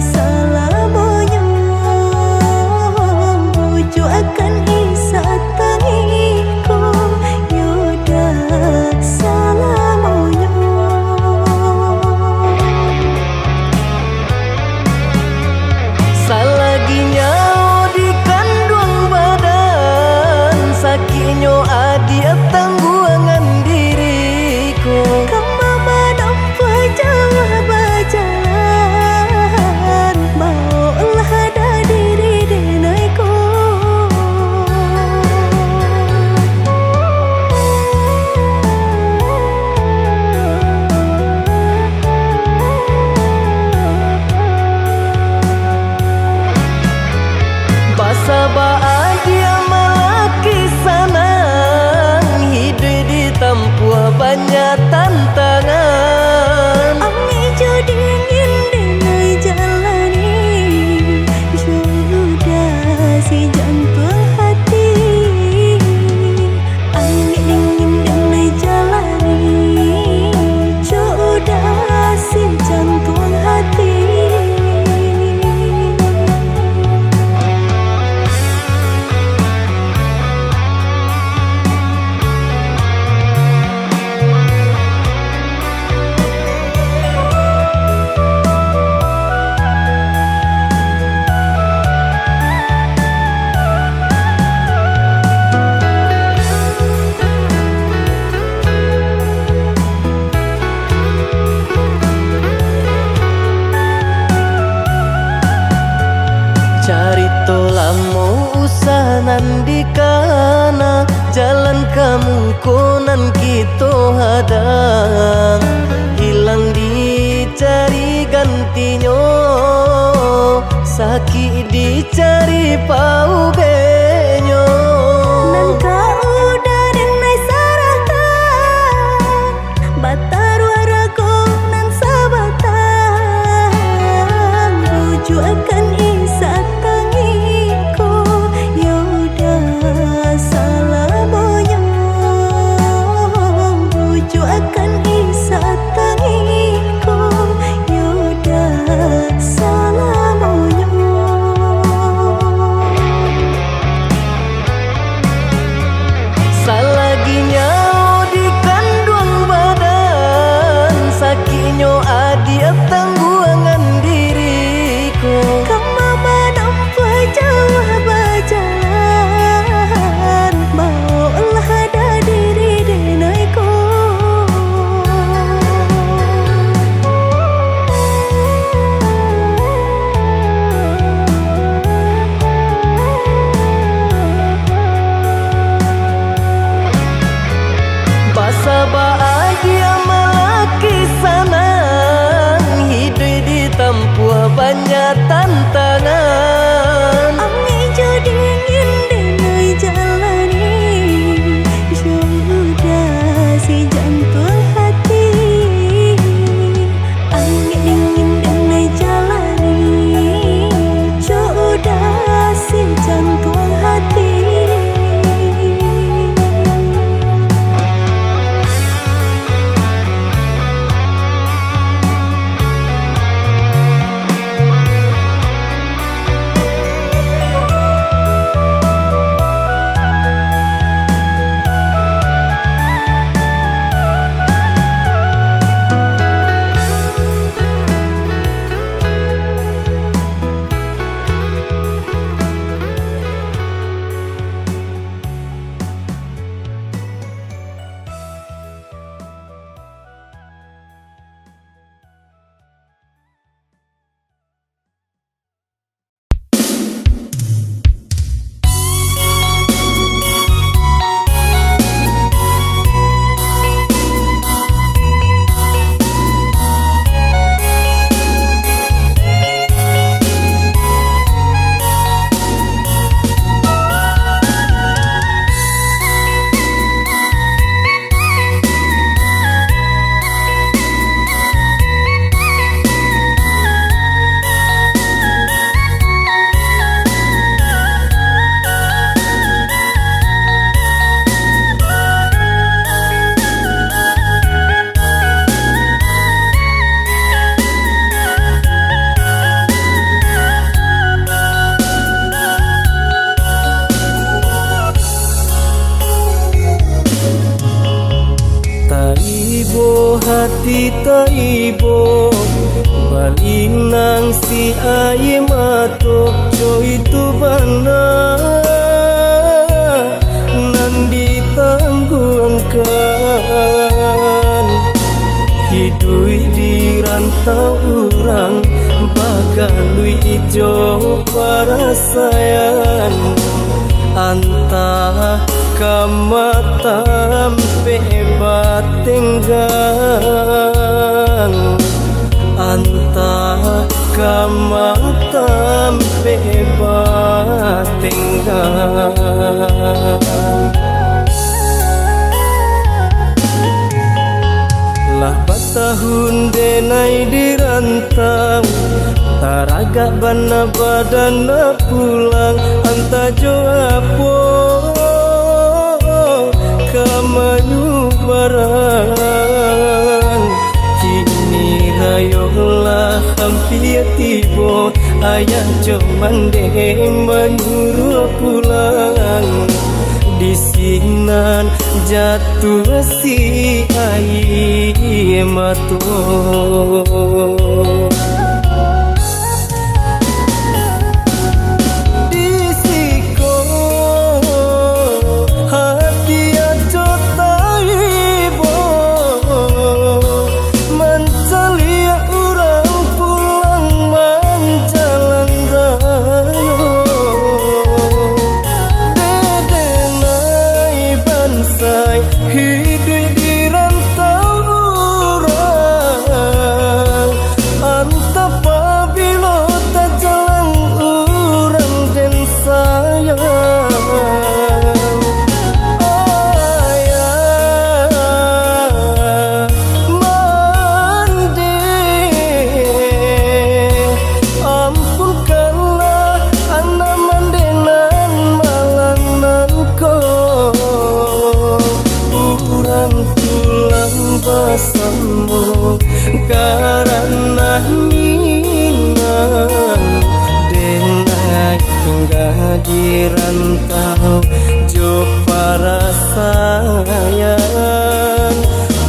salamonya, rujuk akan isa tangiku yoda salamonya. Salaginya di kandung badan, sakitnya adia tangguangan diriku. Kamu menampak jauh berjalan, maulah ada diri denaiku. Basabaan dia malaki sanang, hidup ditempuh banyak tantangan. Angin jo dingin denai jalani, sudah si jantung hati. Angin dingin denai jalani, sudah si jantung hati. Cari tolang mau usah nandikana, jalan kamu konan kita hadang, hilang dicari gantinya, sakit dicari pau benyo. Nan kau udah denai saratan batar waraku nan sabatan, rujuk akan isa tangiku yoda salamonya, rujuk akan isa tangiku yoda salamonya. Salaginya di kandung badan, sakitnya adia tangguangan diriku. Kamu menampak jauh berjalan, maulah ada diri denaiku. ibo hati ta ibo balinang si aye mato coy tu bana nan ditangguhkan hidui di rantau urang bagalui ijo parasayan antah kamatam pebat tenggang antah kamatam pebat tenggang lah batahun denai dirantau taraga bana badana pulang anta joapo kamayu barang kini rayolah hampir tibo ayah cuman deh menyuruh pulang di sinan jatuh si air matu bersama karena minang denai hingga di rantau jo para sayang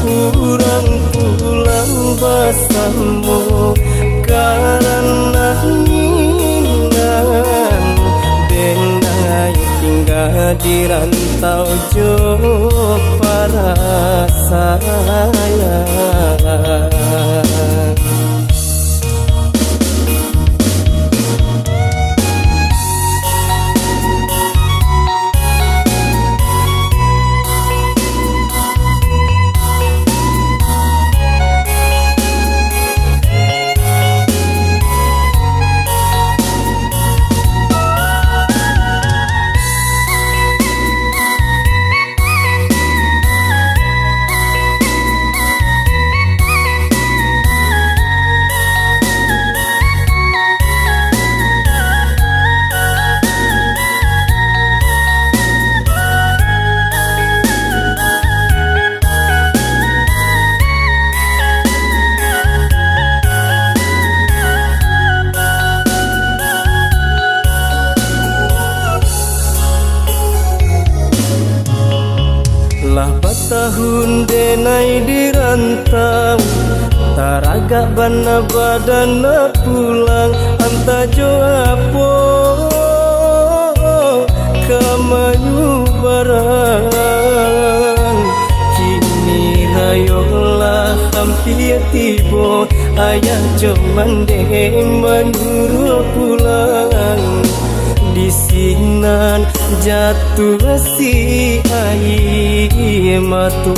kurang pulang bersama karena minang denai hingga di rantau jo para sayang. Lah batahun denai dirantau taraga bana badana pulang anta joapo kamayu barang kini rayolah hampir tibo ayah cuman deh menyuruh pulang di sinan jatuh si air matu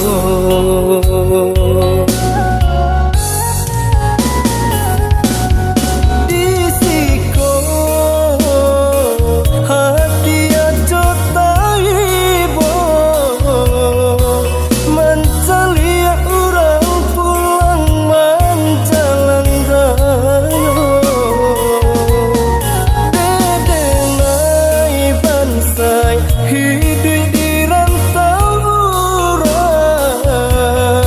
hidup di rantau urang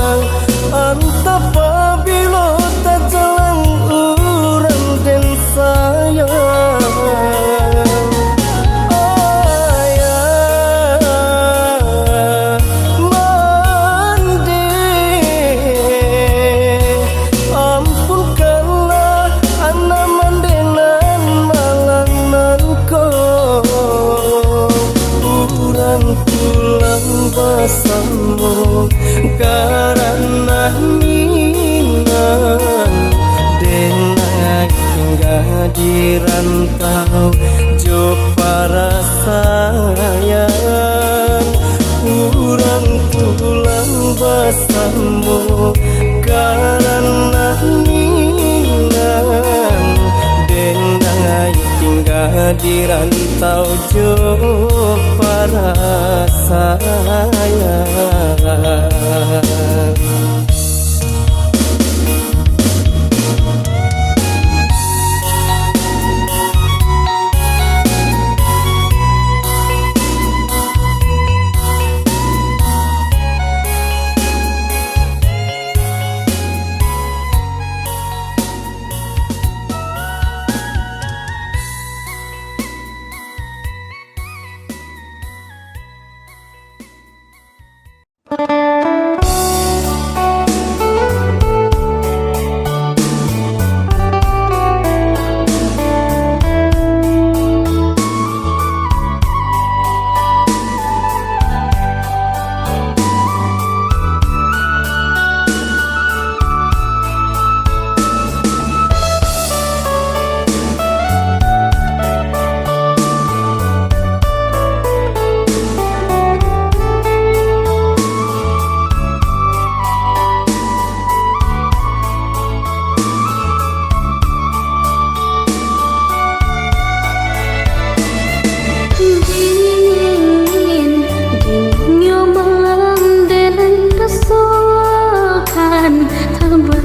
di rantau jo para sayang kurang pulang bersama karena ninang dendang ai tinggal di rantau jo para sayang.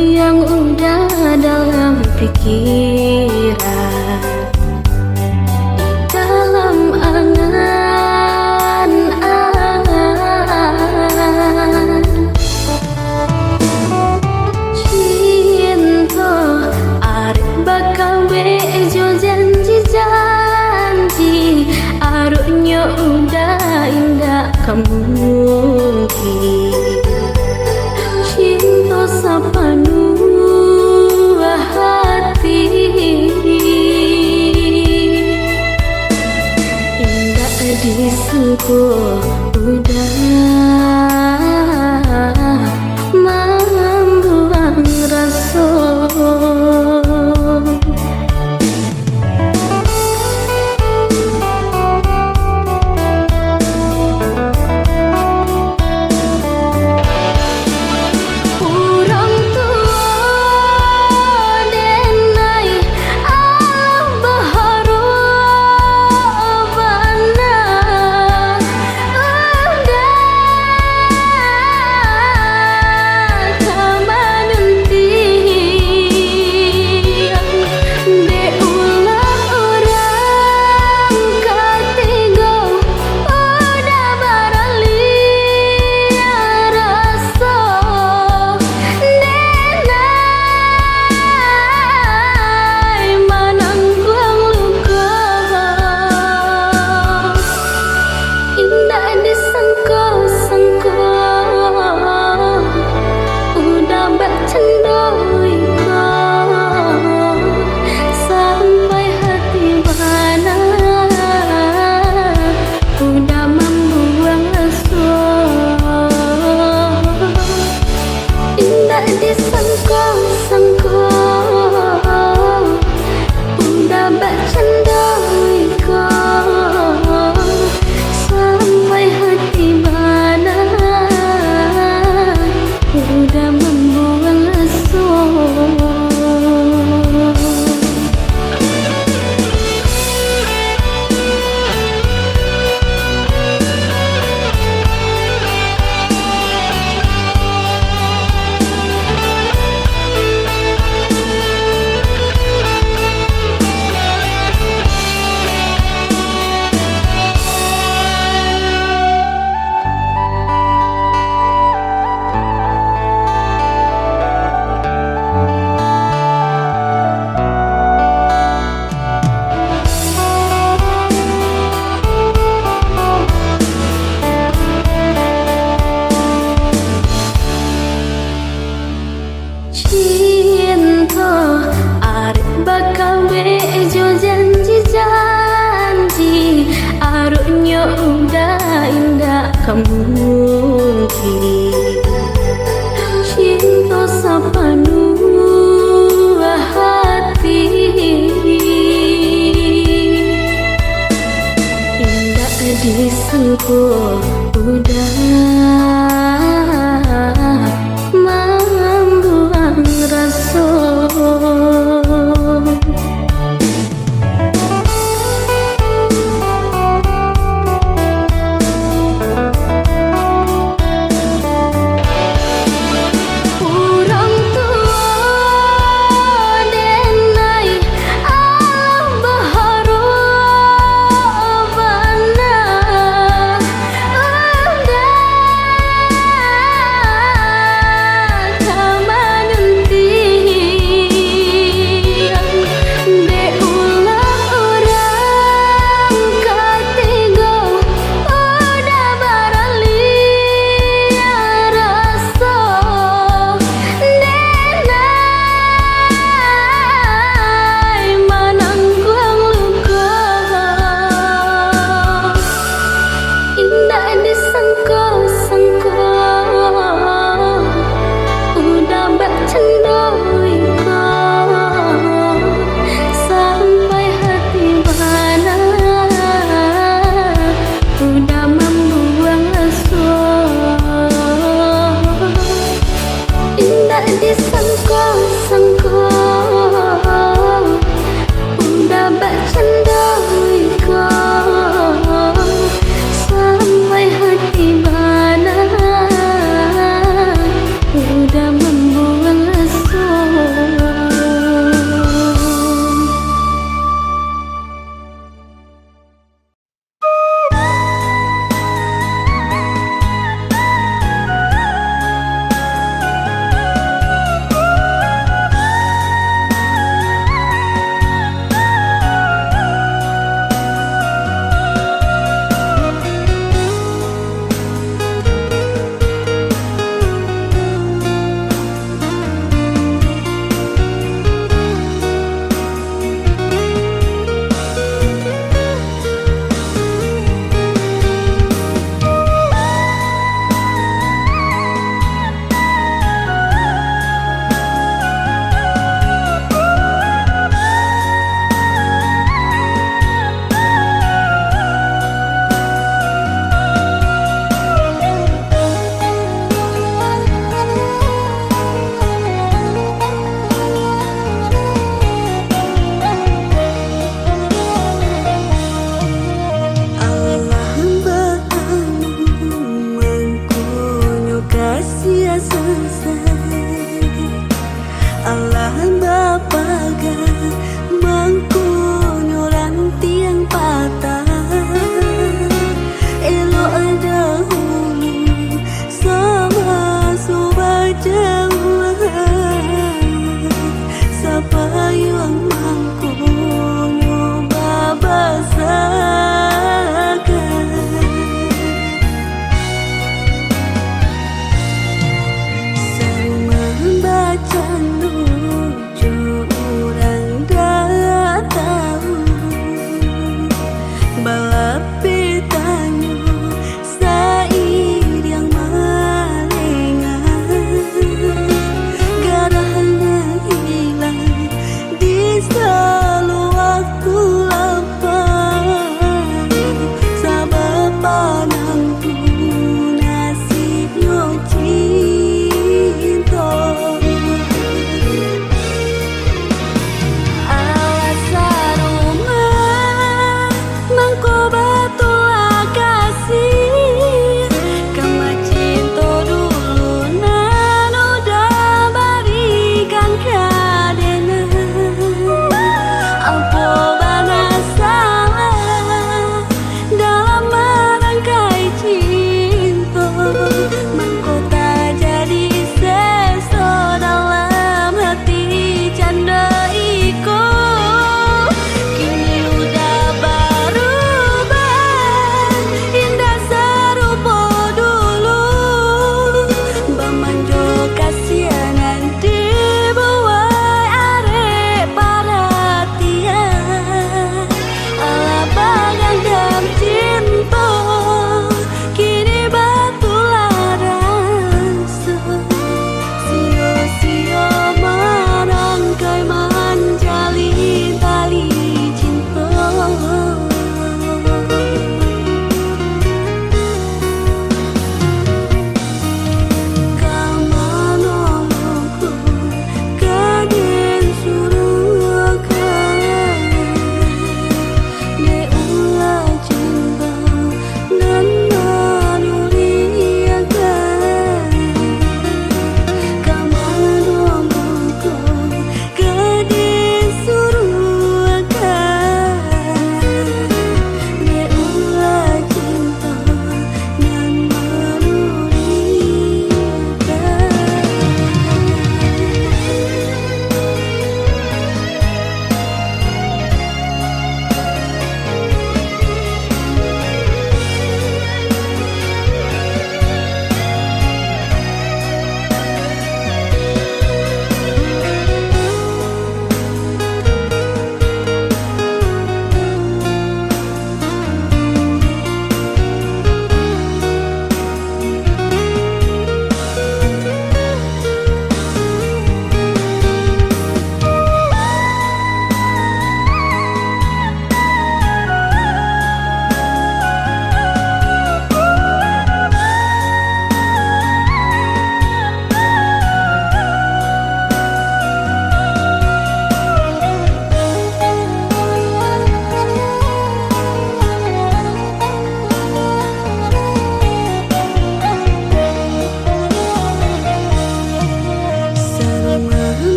Yang udah dalam pikiran, dalam angan-angan cinta arep bakal bejo janji-janji aruknya udah indah kemungkin cinta sapanu hati indah disengku udah membuang rasa. mungkin cinta sapanu hati disangku udah membuang rasa. Urang tua denai alam baharu bana anda kamanuntian be ulah orang katigo udah baralia rasa denai manangguang luka indah disangka-sangka udah bercendoi kau sampai hati mana udah membuang asa. Indah disangka-sangka udah bercendoi kau sampai hati mana udah membuang asa.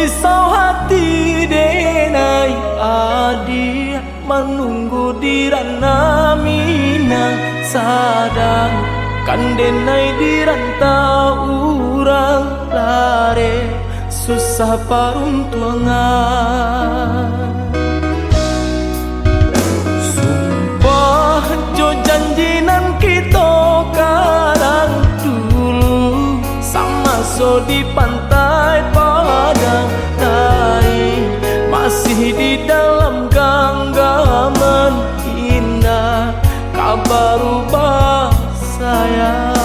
risau hati denai adi menunggu dirana mina sadang kan denai dirantau urang lare susah paruntuangan sumpah jo janjinan kita karang dulu sama so di pantai Padang tai masih di dalam genggaman indah kabar ubah sayang.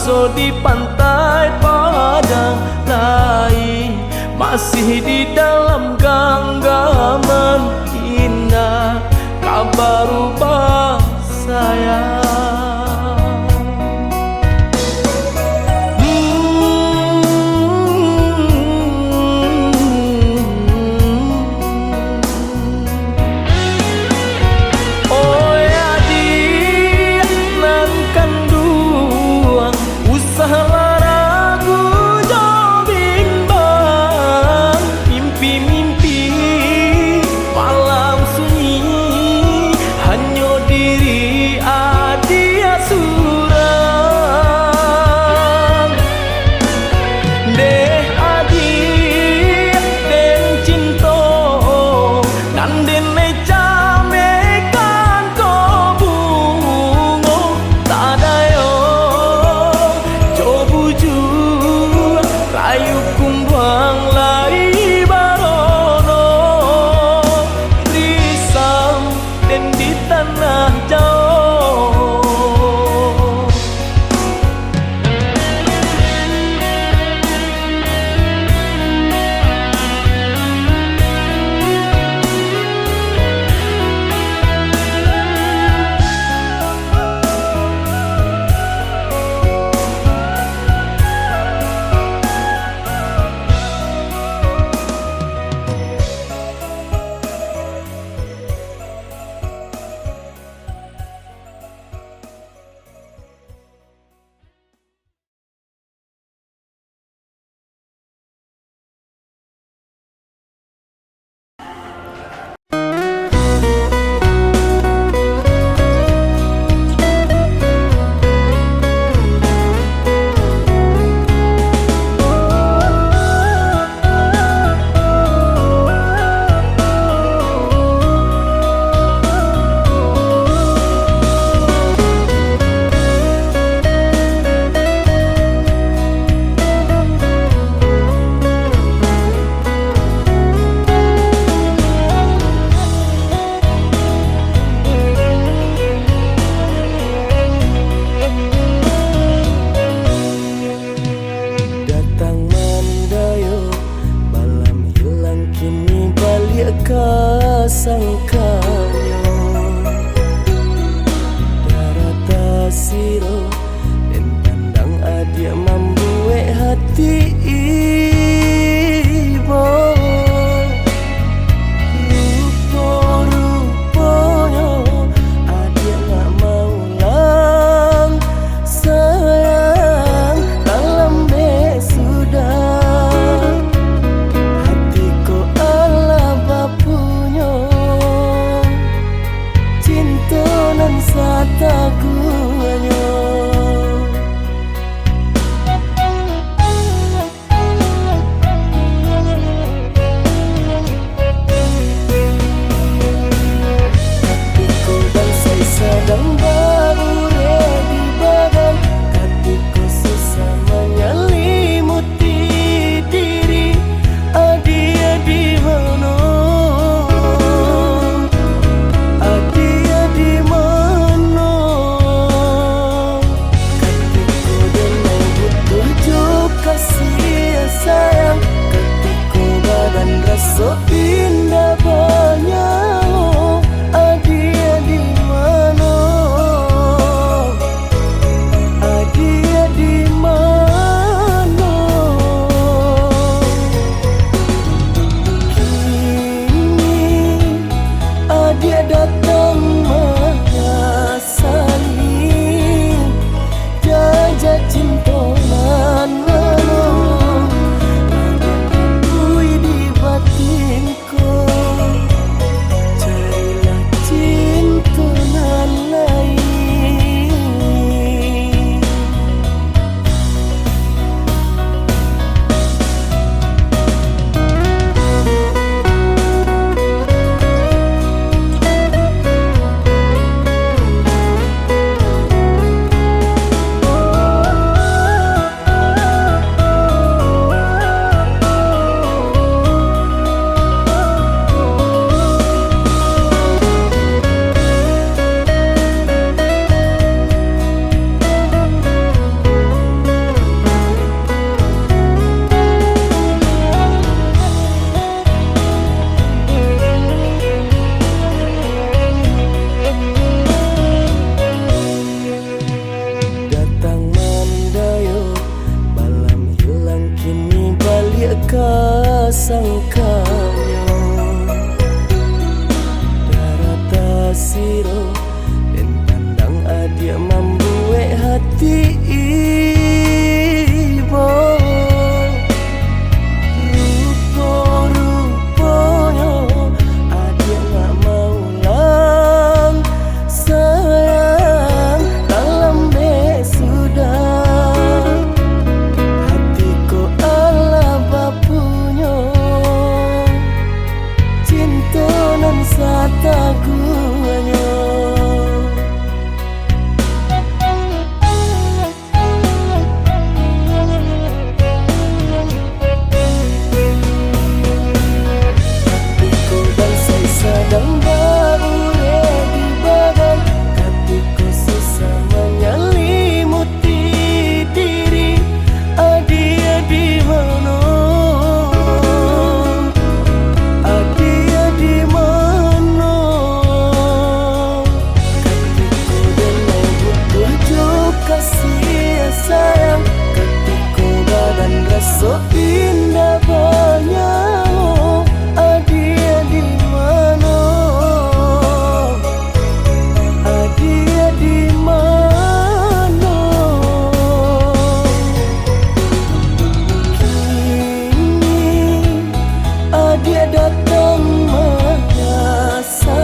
So di pantai Padang tai masih di dalam genggaman indah kabar ubah sayang. rasa indah banyak. Adia di mana? Adia di mana? Kini Adia datang mengasali jajah cinta nan menolong. Adia di batinku, carilah cinta nan lain. Datang mandayo, malam hilang kini balik kasangkanyo. Darata siro dan pandang Adia membuat hati ibu. Rupa-rupanya Adia gak mau lang sayang dalam sudah hatiku ala bapunya cinta nan sataguanya. Hatiku bangsai sedang berure di badan, hatiku susah menyelimuti diri. Adia di mana? Adia di mana? Hatiku denai butuh juk kasih sayang, hatiku badan rasa indah banyak. Adia di mana? Adia di mana? Kini Adia datang mengasali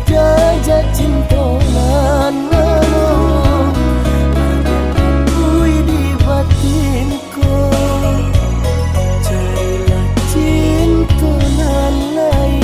jajah cinta nan menolong. Adia di batinku, carilah cinta nan lain.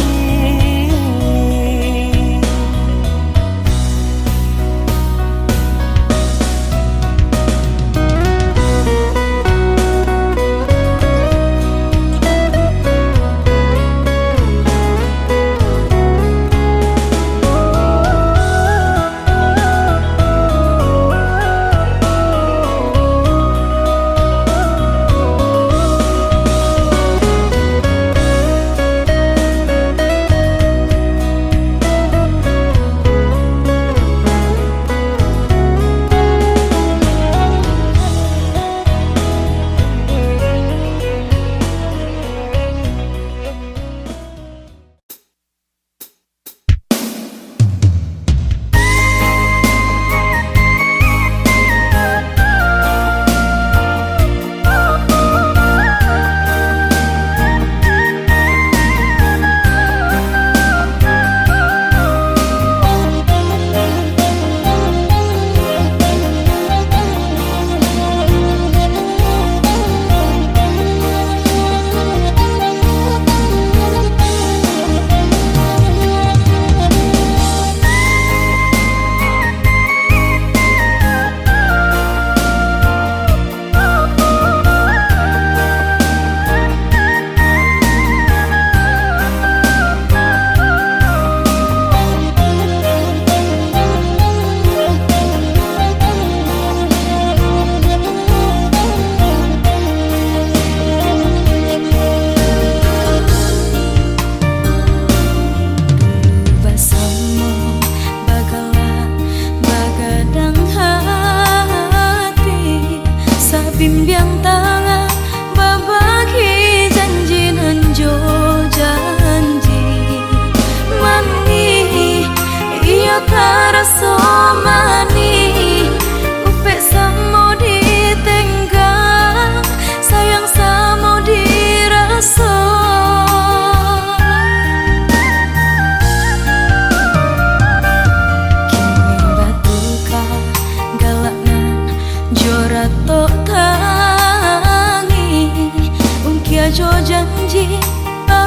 janji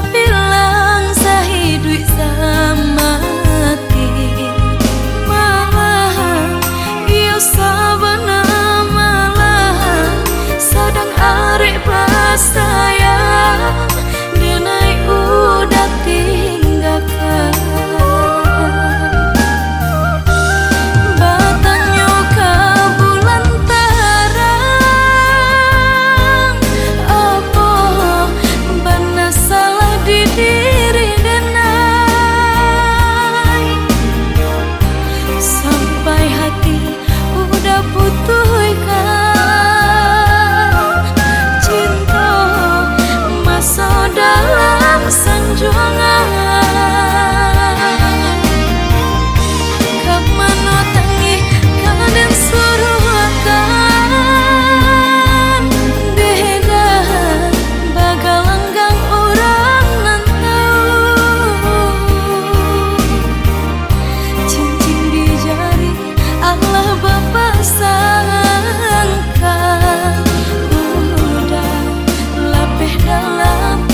bilang sahidui samati malahan iyo sabana malahan sadang arek sayang denai udah tinggalkan batangnya ke bulan terang apa bana salah di diri denai sampai hati udah putus dalam sanjuangan kemana tangi kaden suruh akan dedan bagalanggang orang nantau cincin di jari Allah Bapa sangka udah lapeh dalam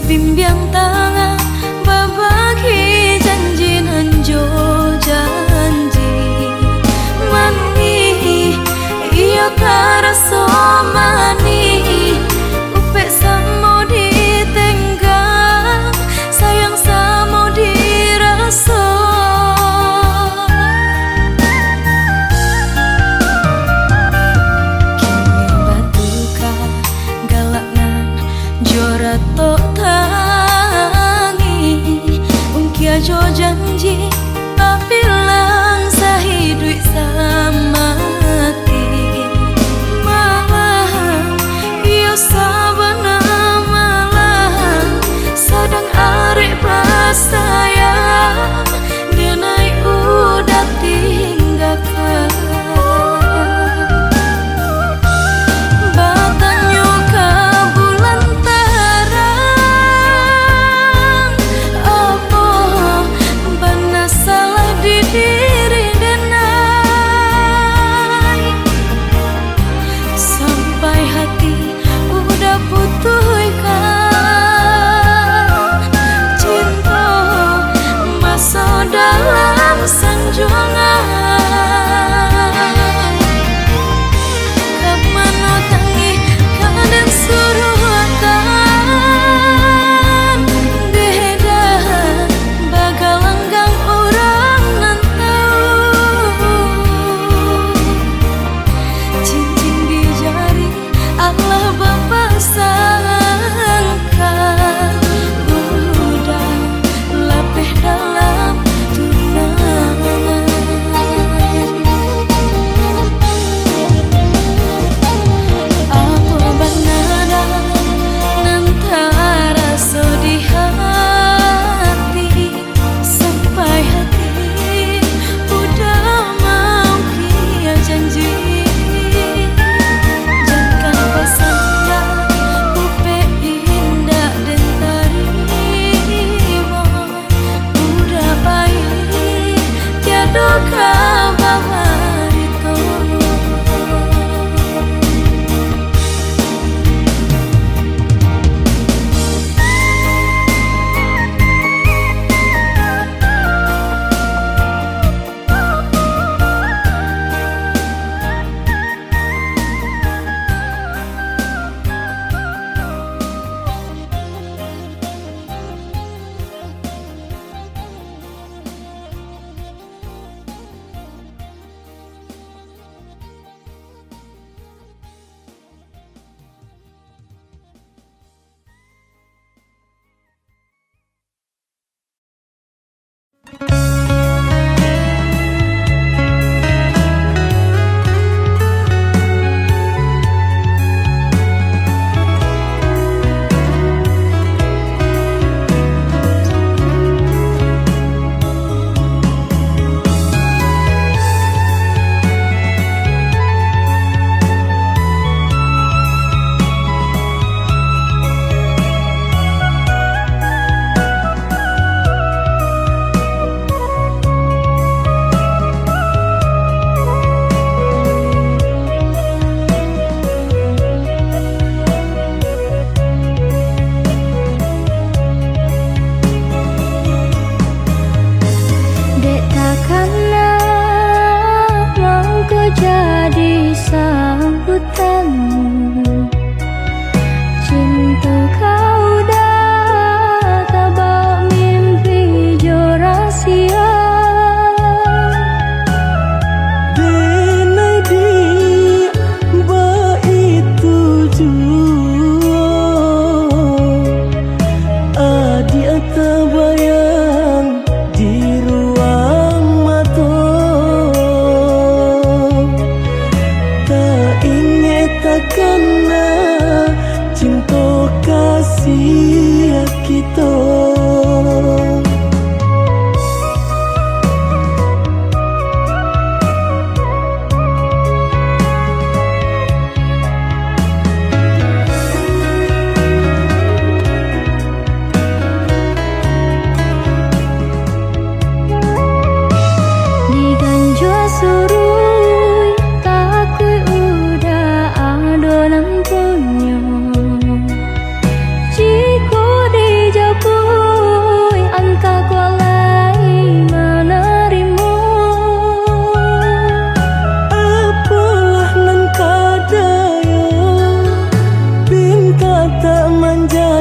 bimbing tangan babagi janji nanjo janji mani iyo karaso mani upek samo ditenggang sayang samo diraso kini batuka galaknan jora tok jo janji bilang sahidui samati malahan iyo sabana malahan sadang arek sayang denai udah tinggalkan diri denai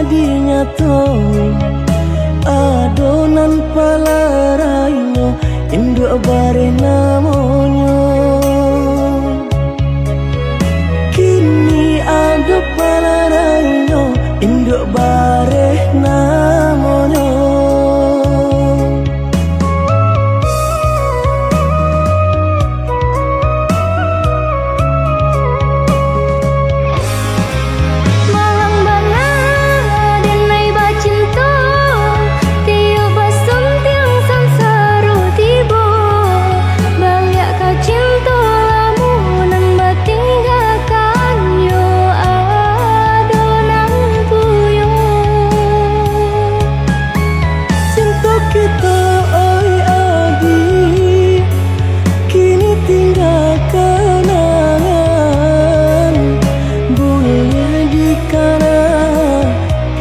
menjadinya to adonan palaraino induk bare namonyo kini ado palaraino induk bare namonyo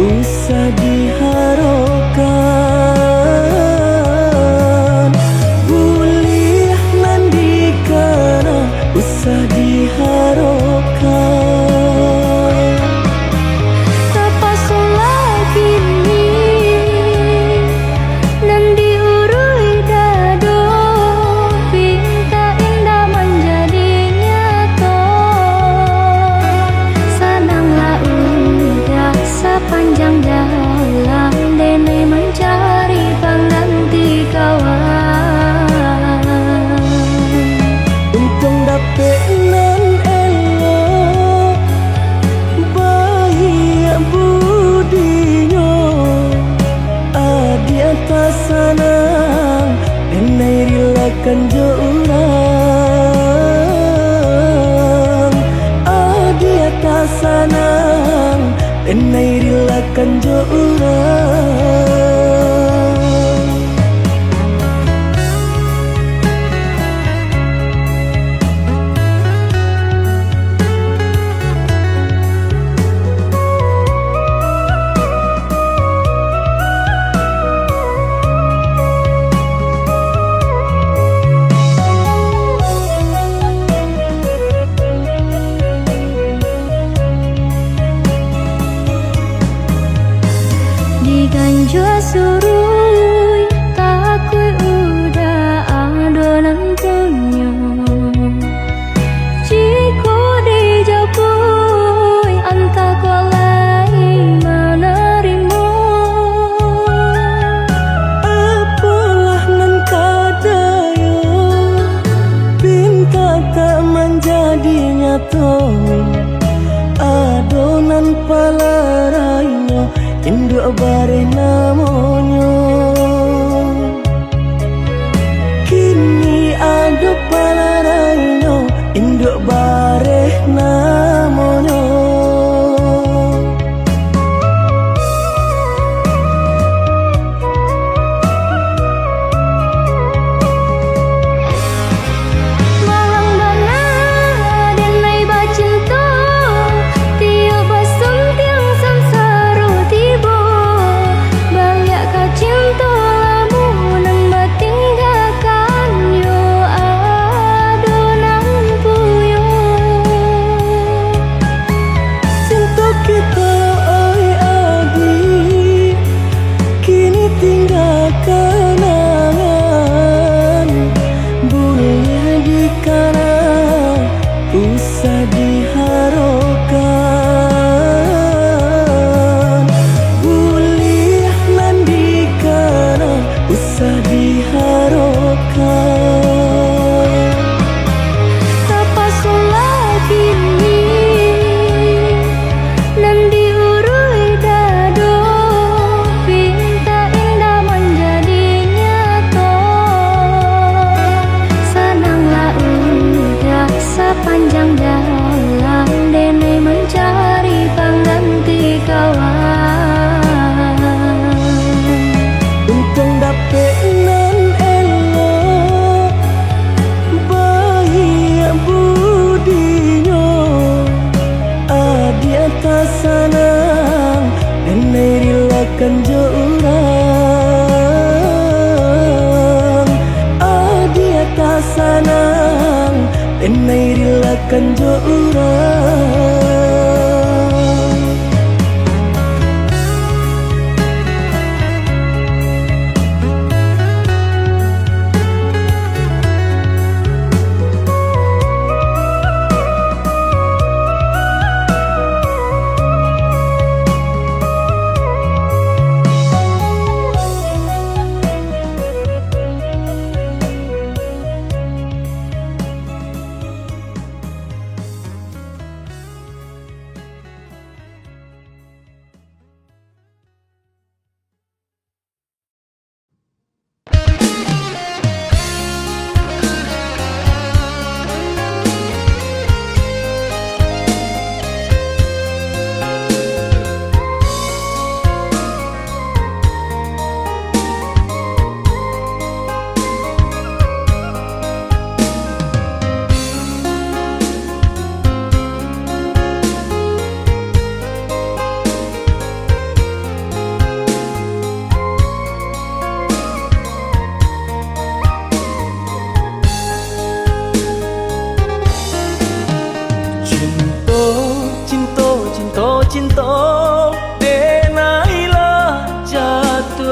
usah diharapkan boleh nandikana usah diharapkan terpaksa lagi nan diurui dado pinta indah menjadi nyata senanglah udah sepanjang jalan dene mencari pengganti kawan untung dapet nan elok baik budinyo adi atas sanang enai rilakan jo urang adi atas sanang enai rilakan jo urang diganjur surui takui udah adonan punya jika dijapui antah kolai menerima apalah nan kadayo pinta tak menjadi nyata adonan palaraino induk bare namonyo kini ado palaraino induk bare namonyo malang bana denai bacinta tiap basum tiang samsara tiba banyak kacinta lamu nang batinggalkan yo adonan puyo cinta kita oi adi kini tinggal kenangan boleh dikana usah diharapkan boleh nandikana usah diharapkan terpaksa lagi nan diurui dado pinta indah menjadi nyata senanglah udah sepanjang jalan dene mencari pengganti kawan untung dapet nan elok baik budinyo adi atas sanang enai rilakan jo urang adi atas sanang enai rilakan jo urang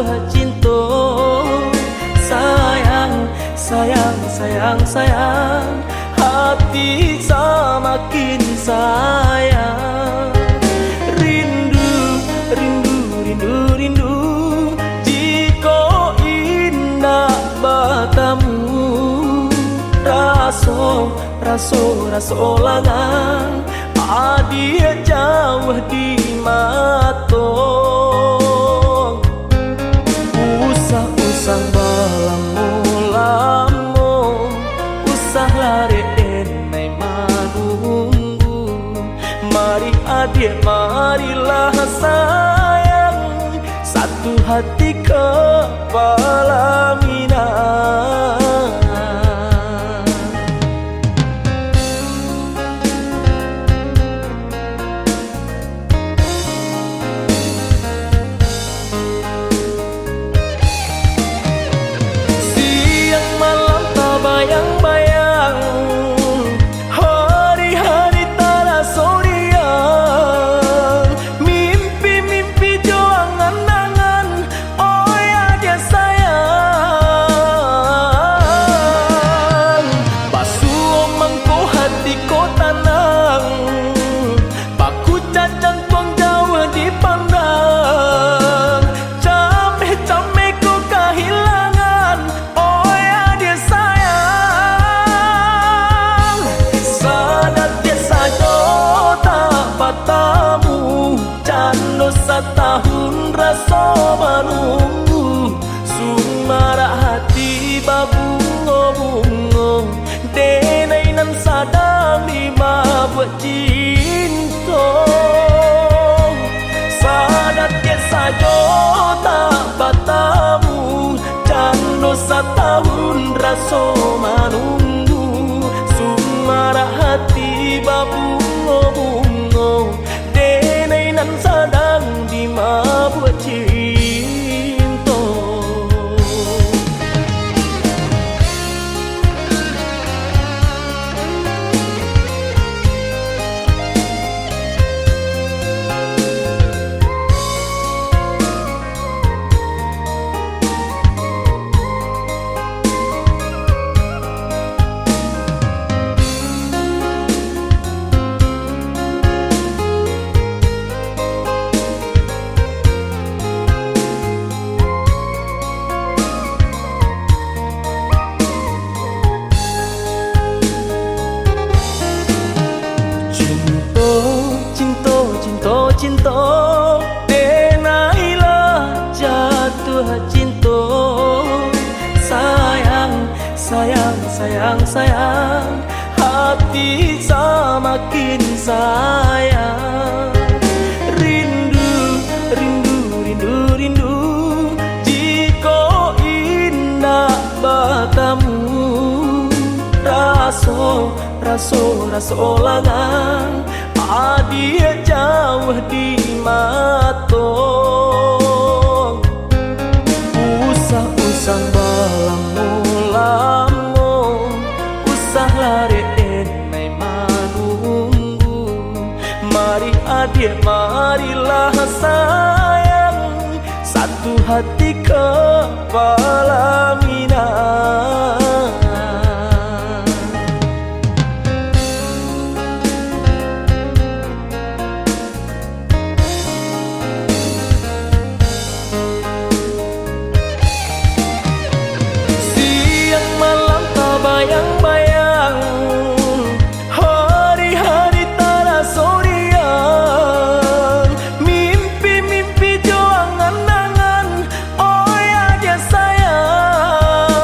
jatuh cinta. Sayang, sayang, sayang, sayang, hati semakin sayang. Rindu, rindu, rindu, rindu, jika indah bertemu. Raso, raso, raso langang, adia jauh di mata. Usah-usah balamu-lamu, usah lari enai manunggu. Mari adik, marilah sayang, satu hati kepala minang. Bayang-bayang hari-hari tak soriang, mimpi-mimpi juang angan-angan, oh ya dia sayang. Basuh mangko hati ko tanang, baku cacang tuang jauh dipandang. Cameh-cameh ko kehilangan, oh ya dia sayang. Tamu cando setahun rasa menunggu, sumarak hati babungo-bungo, denai nan sadang lima buat cinta. Sadat dia saja tak bertamu, cando setahun rasa menunggu, sumarak hati babungo-bungo, denai nan sadang di mabuk cinta. Cinta, denailah jatuh cinta. Sayang, sayang, sayang, sayang, hati semakin sayang. Rindu, rindu, rindu, rindu, jika indah bertemu. Raso, raso, raso langang, adia jauh di mata. Usah-usah balamu-lamu, usah lari enai manunggu. Mari adik, marilah sayang, satu hati kepala minang. Bayang-bayang hari-hari tak soriang, mimpi-mimpi juang angan-angan, oh ya dia sayang.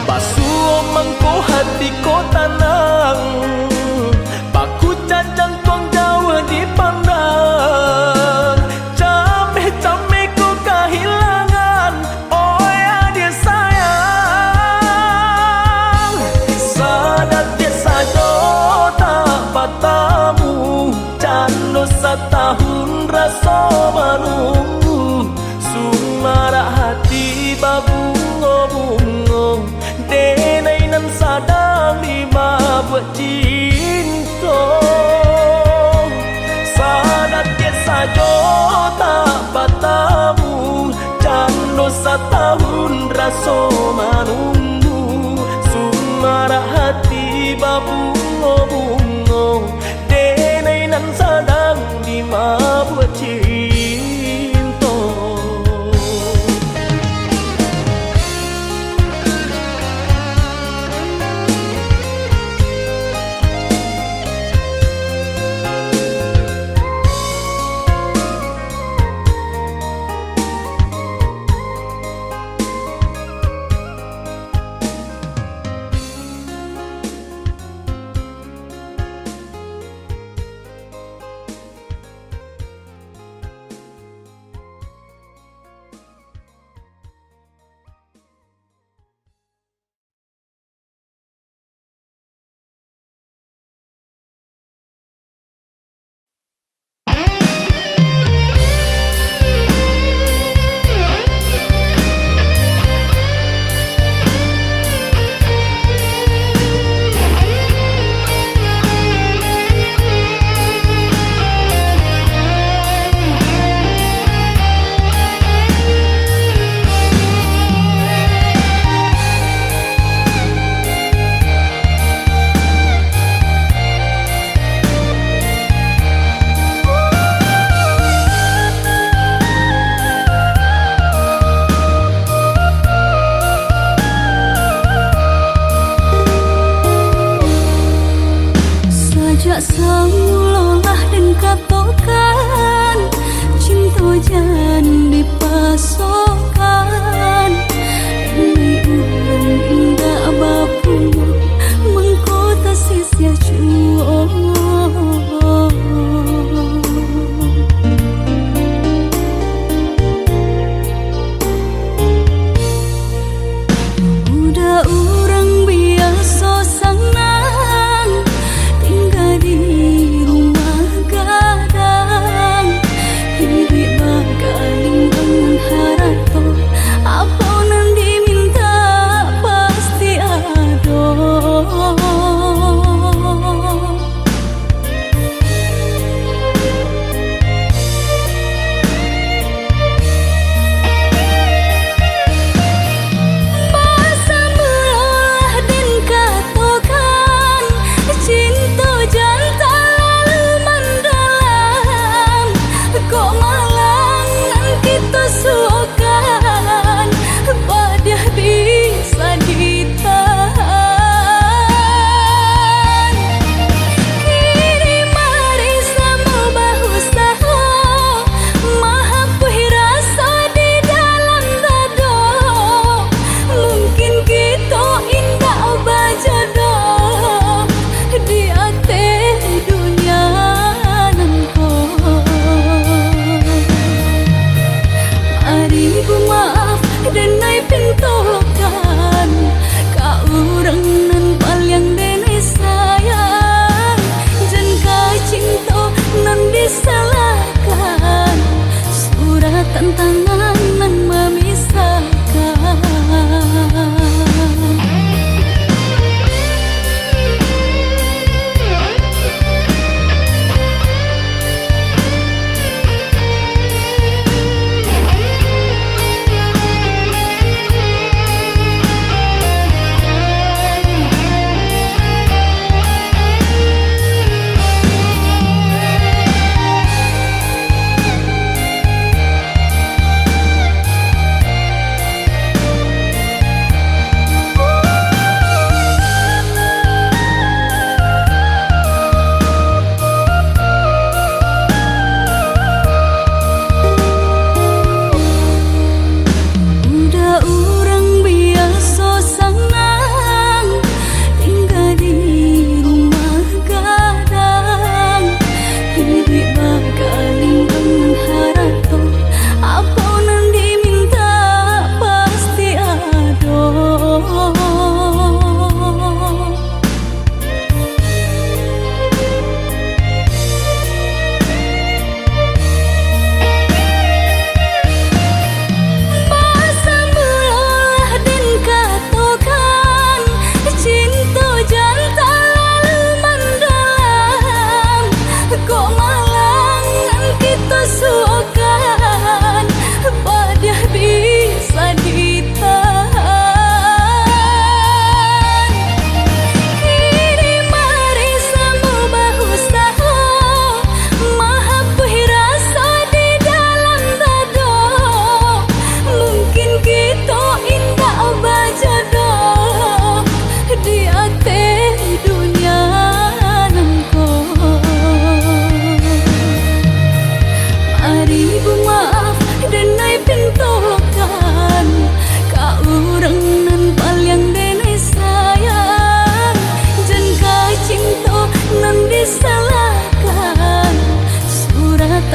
Basuh mangko hati ko tanang, baku cacang tuang jauh dipandang. Cameh-cameh ko kehilangan, oh ya dia sayang. Tamu cando setahun rasa menunggu, sumarak hati babungo-bungo, denai nan sadang lima buat cinta. Sadat dia saja tak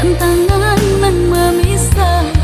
tantangan nan memisahkan.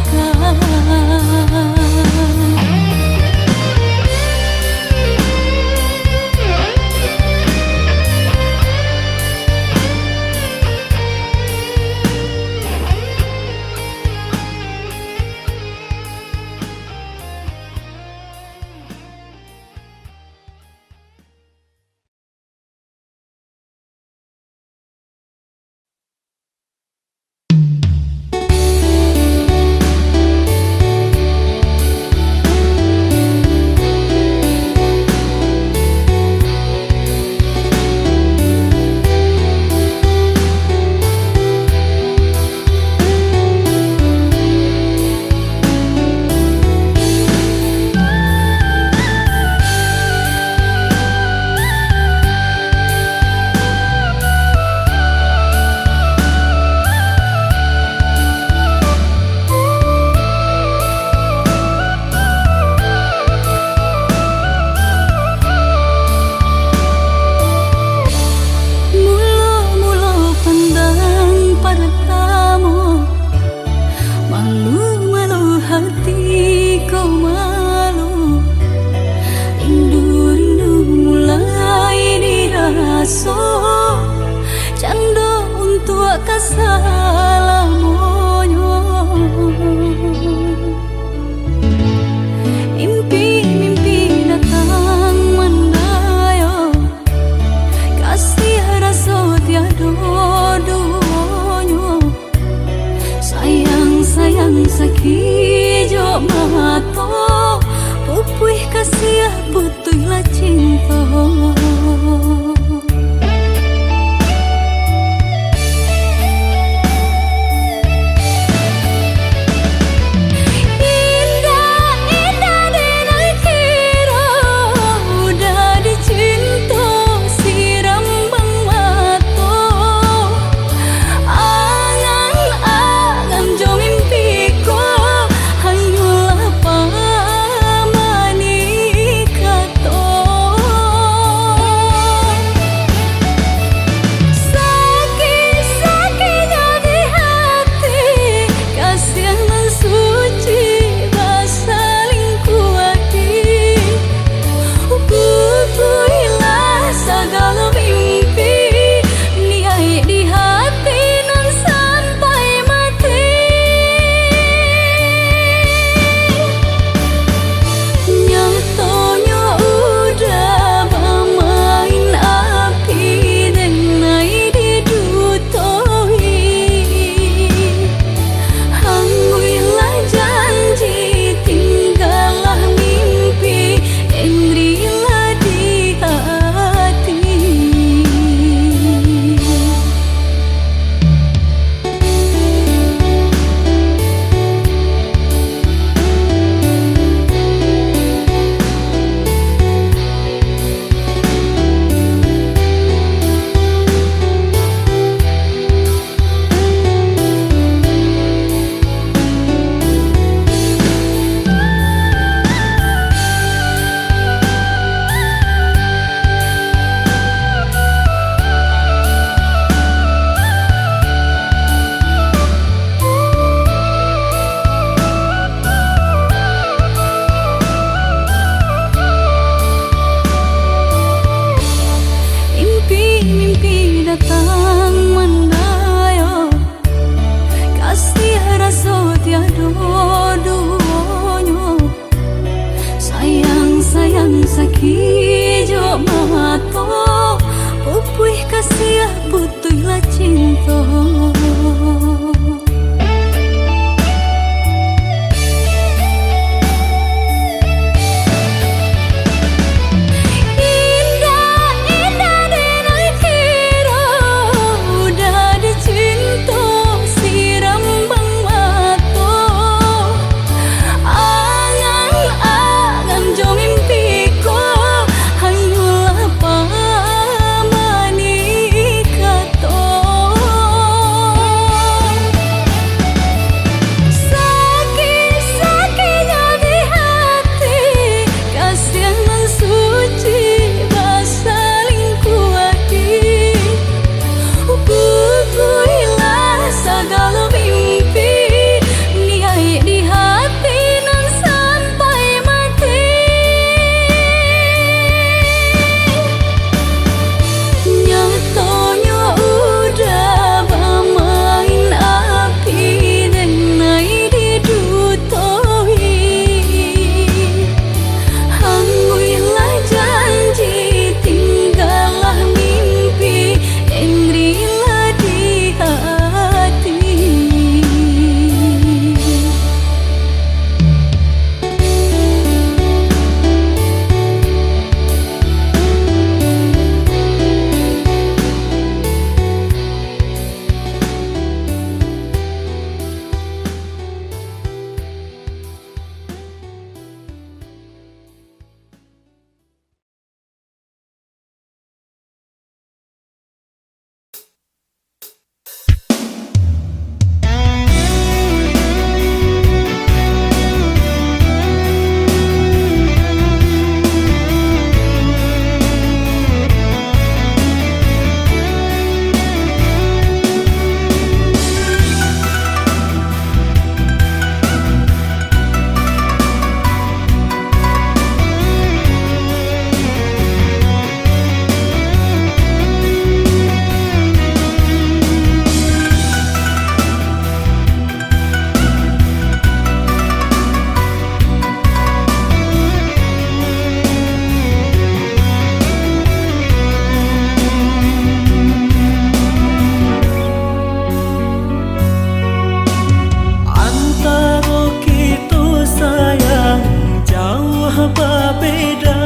beda,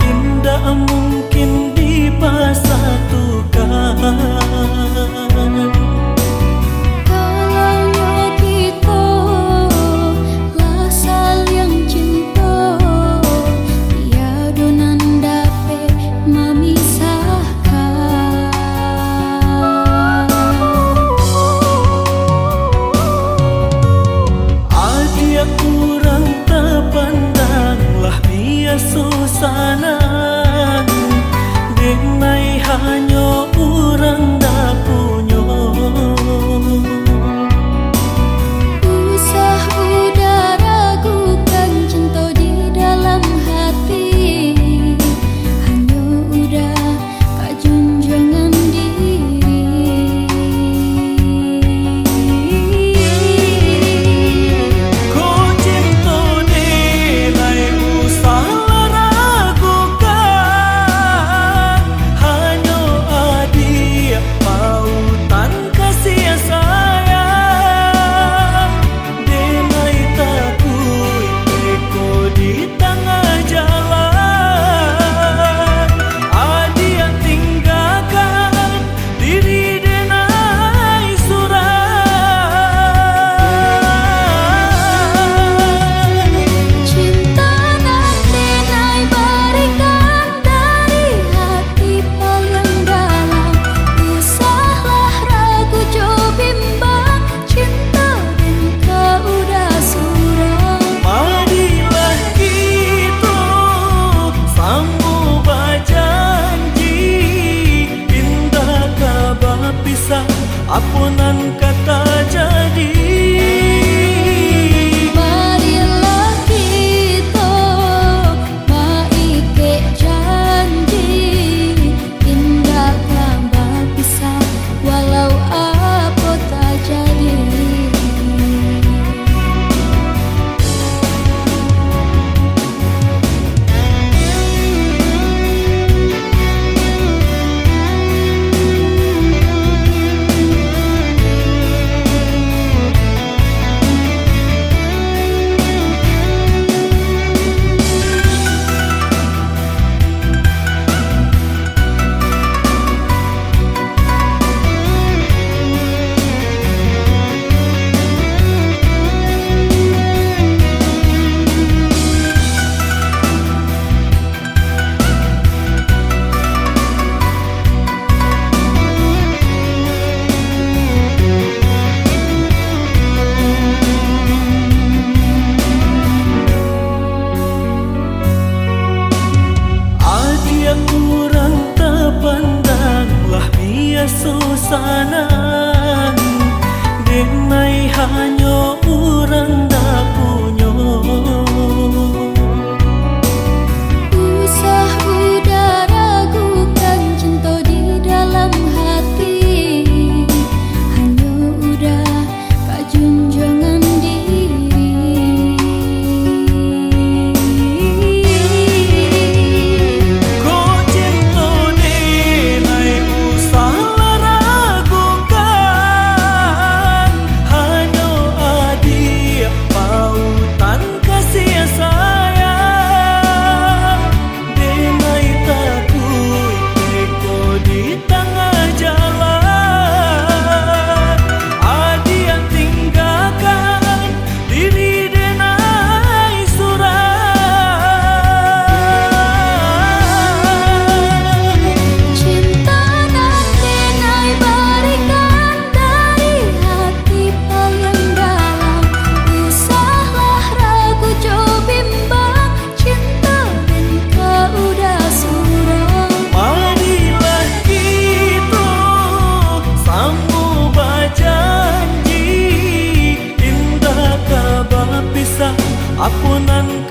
indah mungkin dipasatukan. Kalaunya kita lah saling cinta, tiada nan dapat memisahkan. Adia kurang terpandanglah biar susana, denai hanya urang dah punya. Usah udah ragukan cinta di dalam hati, hanya udah kak junjungan diri. Kau cinta denai usahlah ragukan, hanya adia pautan kasih sayang. Denai takut eko di tengah jalan, adia tinggalkan diri denai surat. Cinta nak denai berikan dari hati paling dalam. Usahlah ragu jo bimbang, cinta dan kau udah suram. Marilah kita sambung berjanji, indah kabar pisah apunan kata jadi. Marilah kita baik janji, indah kabar pisah walau apa tak jadi. Adia kurang terpandanglah biar susana, denai hanya urang dah punya. Usah udah ragukan cinta di dalam hati, hanya udah kak junjungan diri. Kau cinta denai usahlah ragukan, hanya adia pautan kasih sayang. Denai takut eko di tengah jalan, adia tinggalkan diri denai surat. Cinta nak denai berikan dari hati paling dalam. Usahlah ragu jo bimbang, cinta dan kau udah suram. Marilah kita sambung berjanji, indah kabar pisah apunan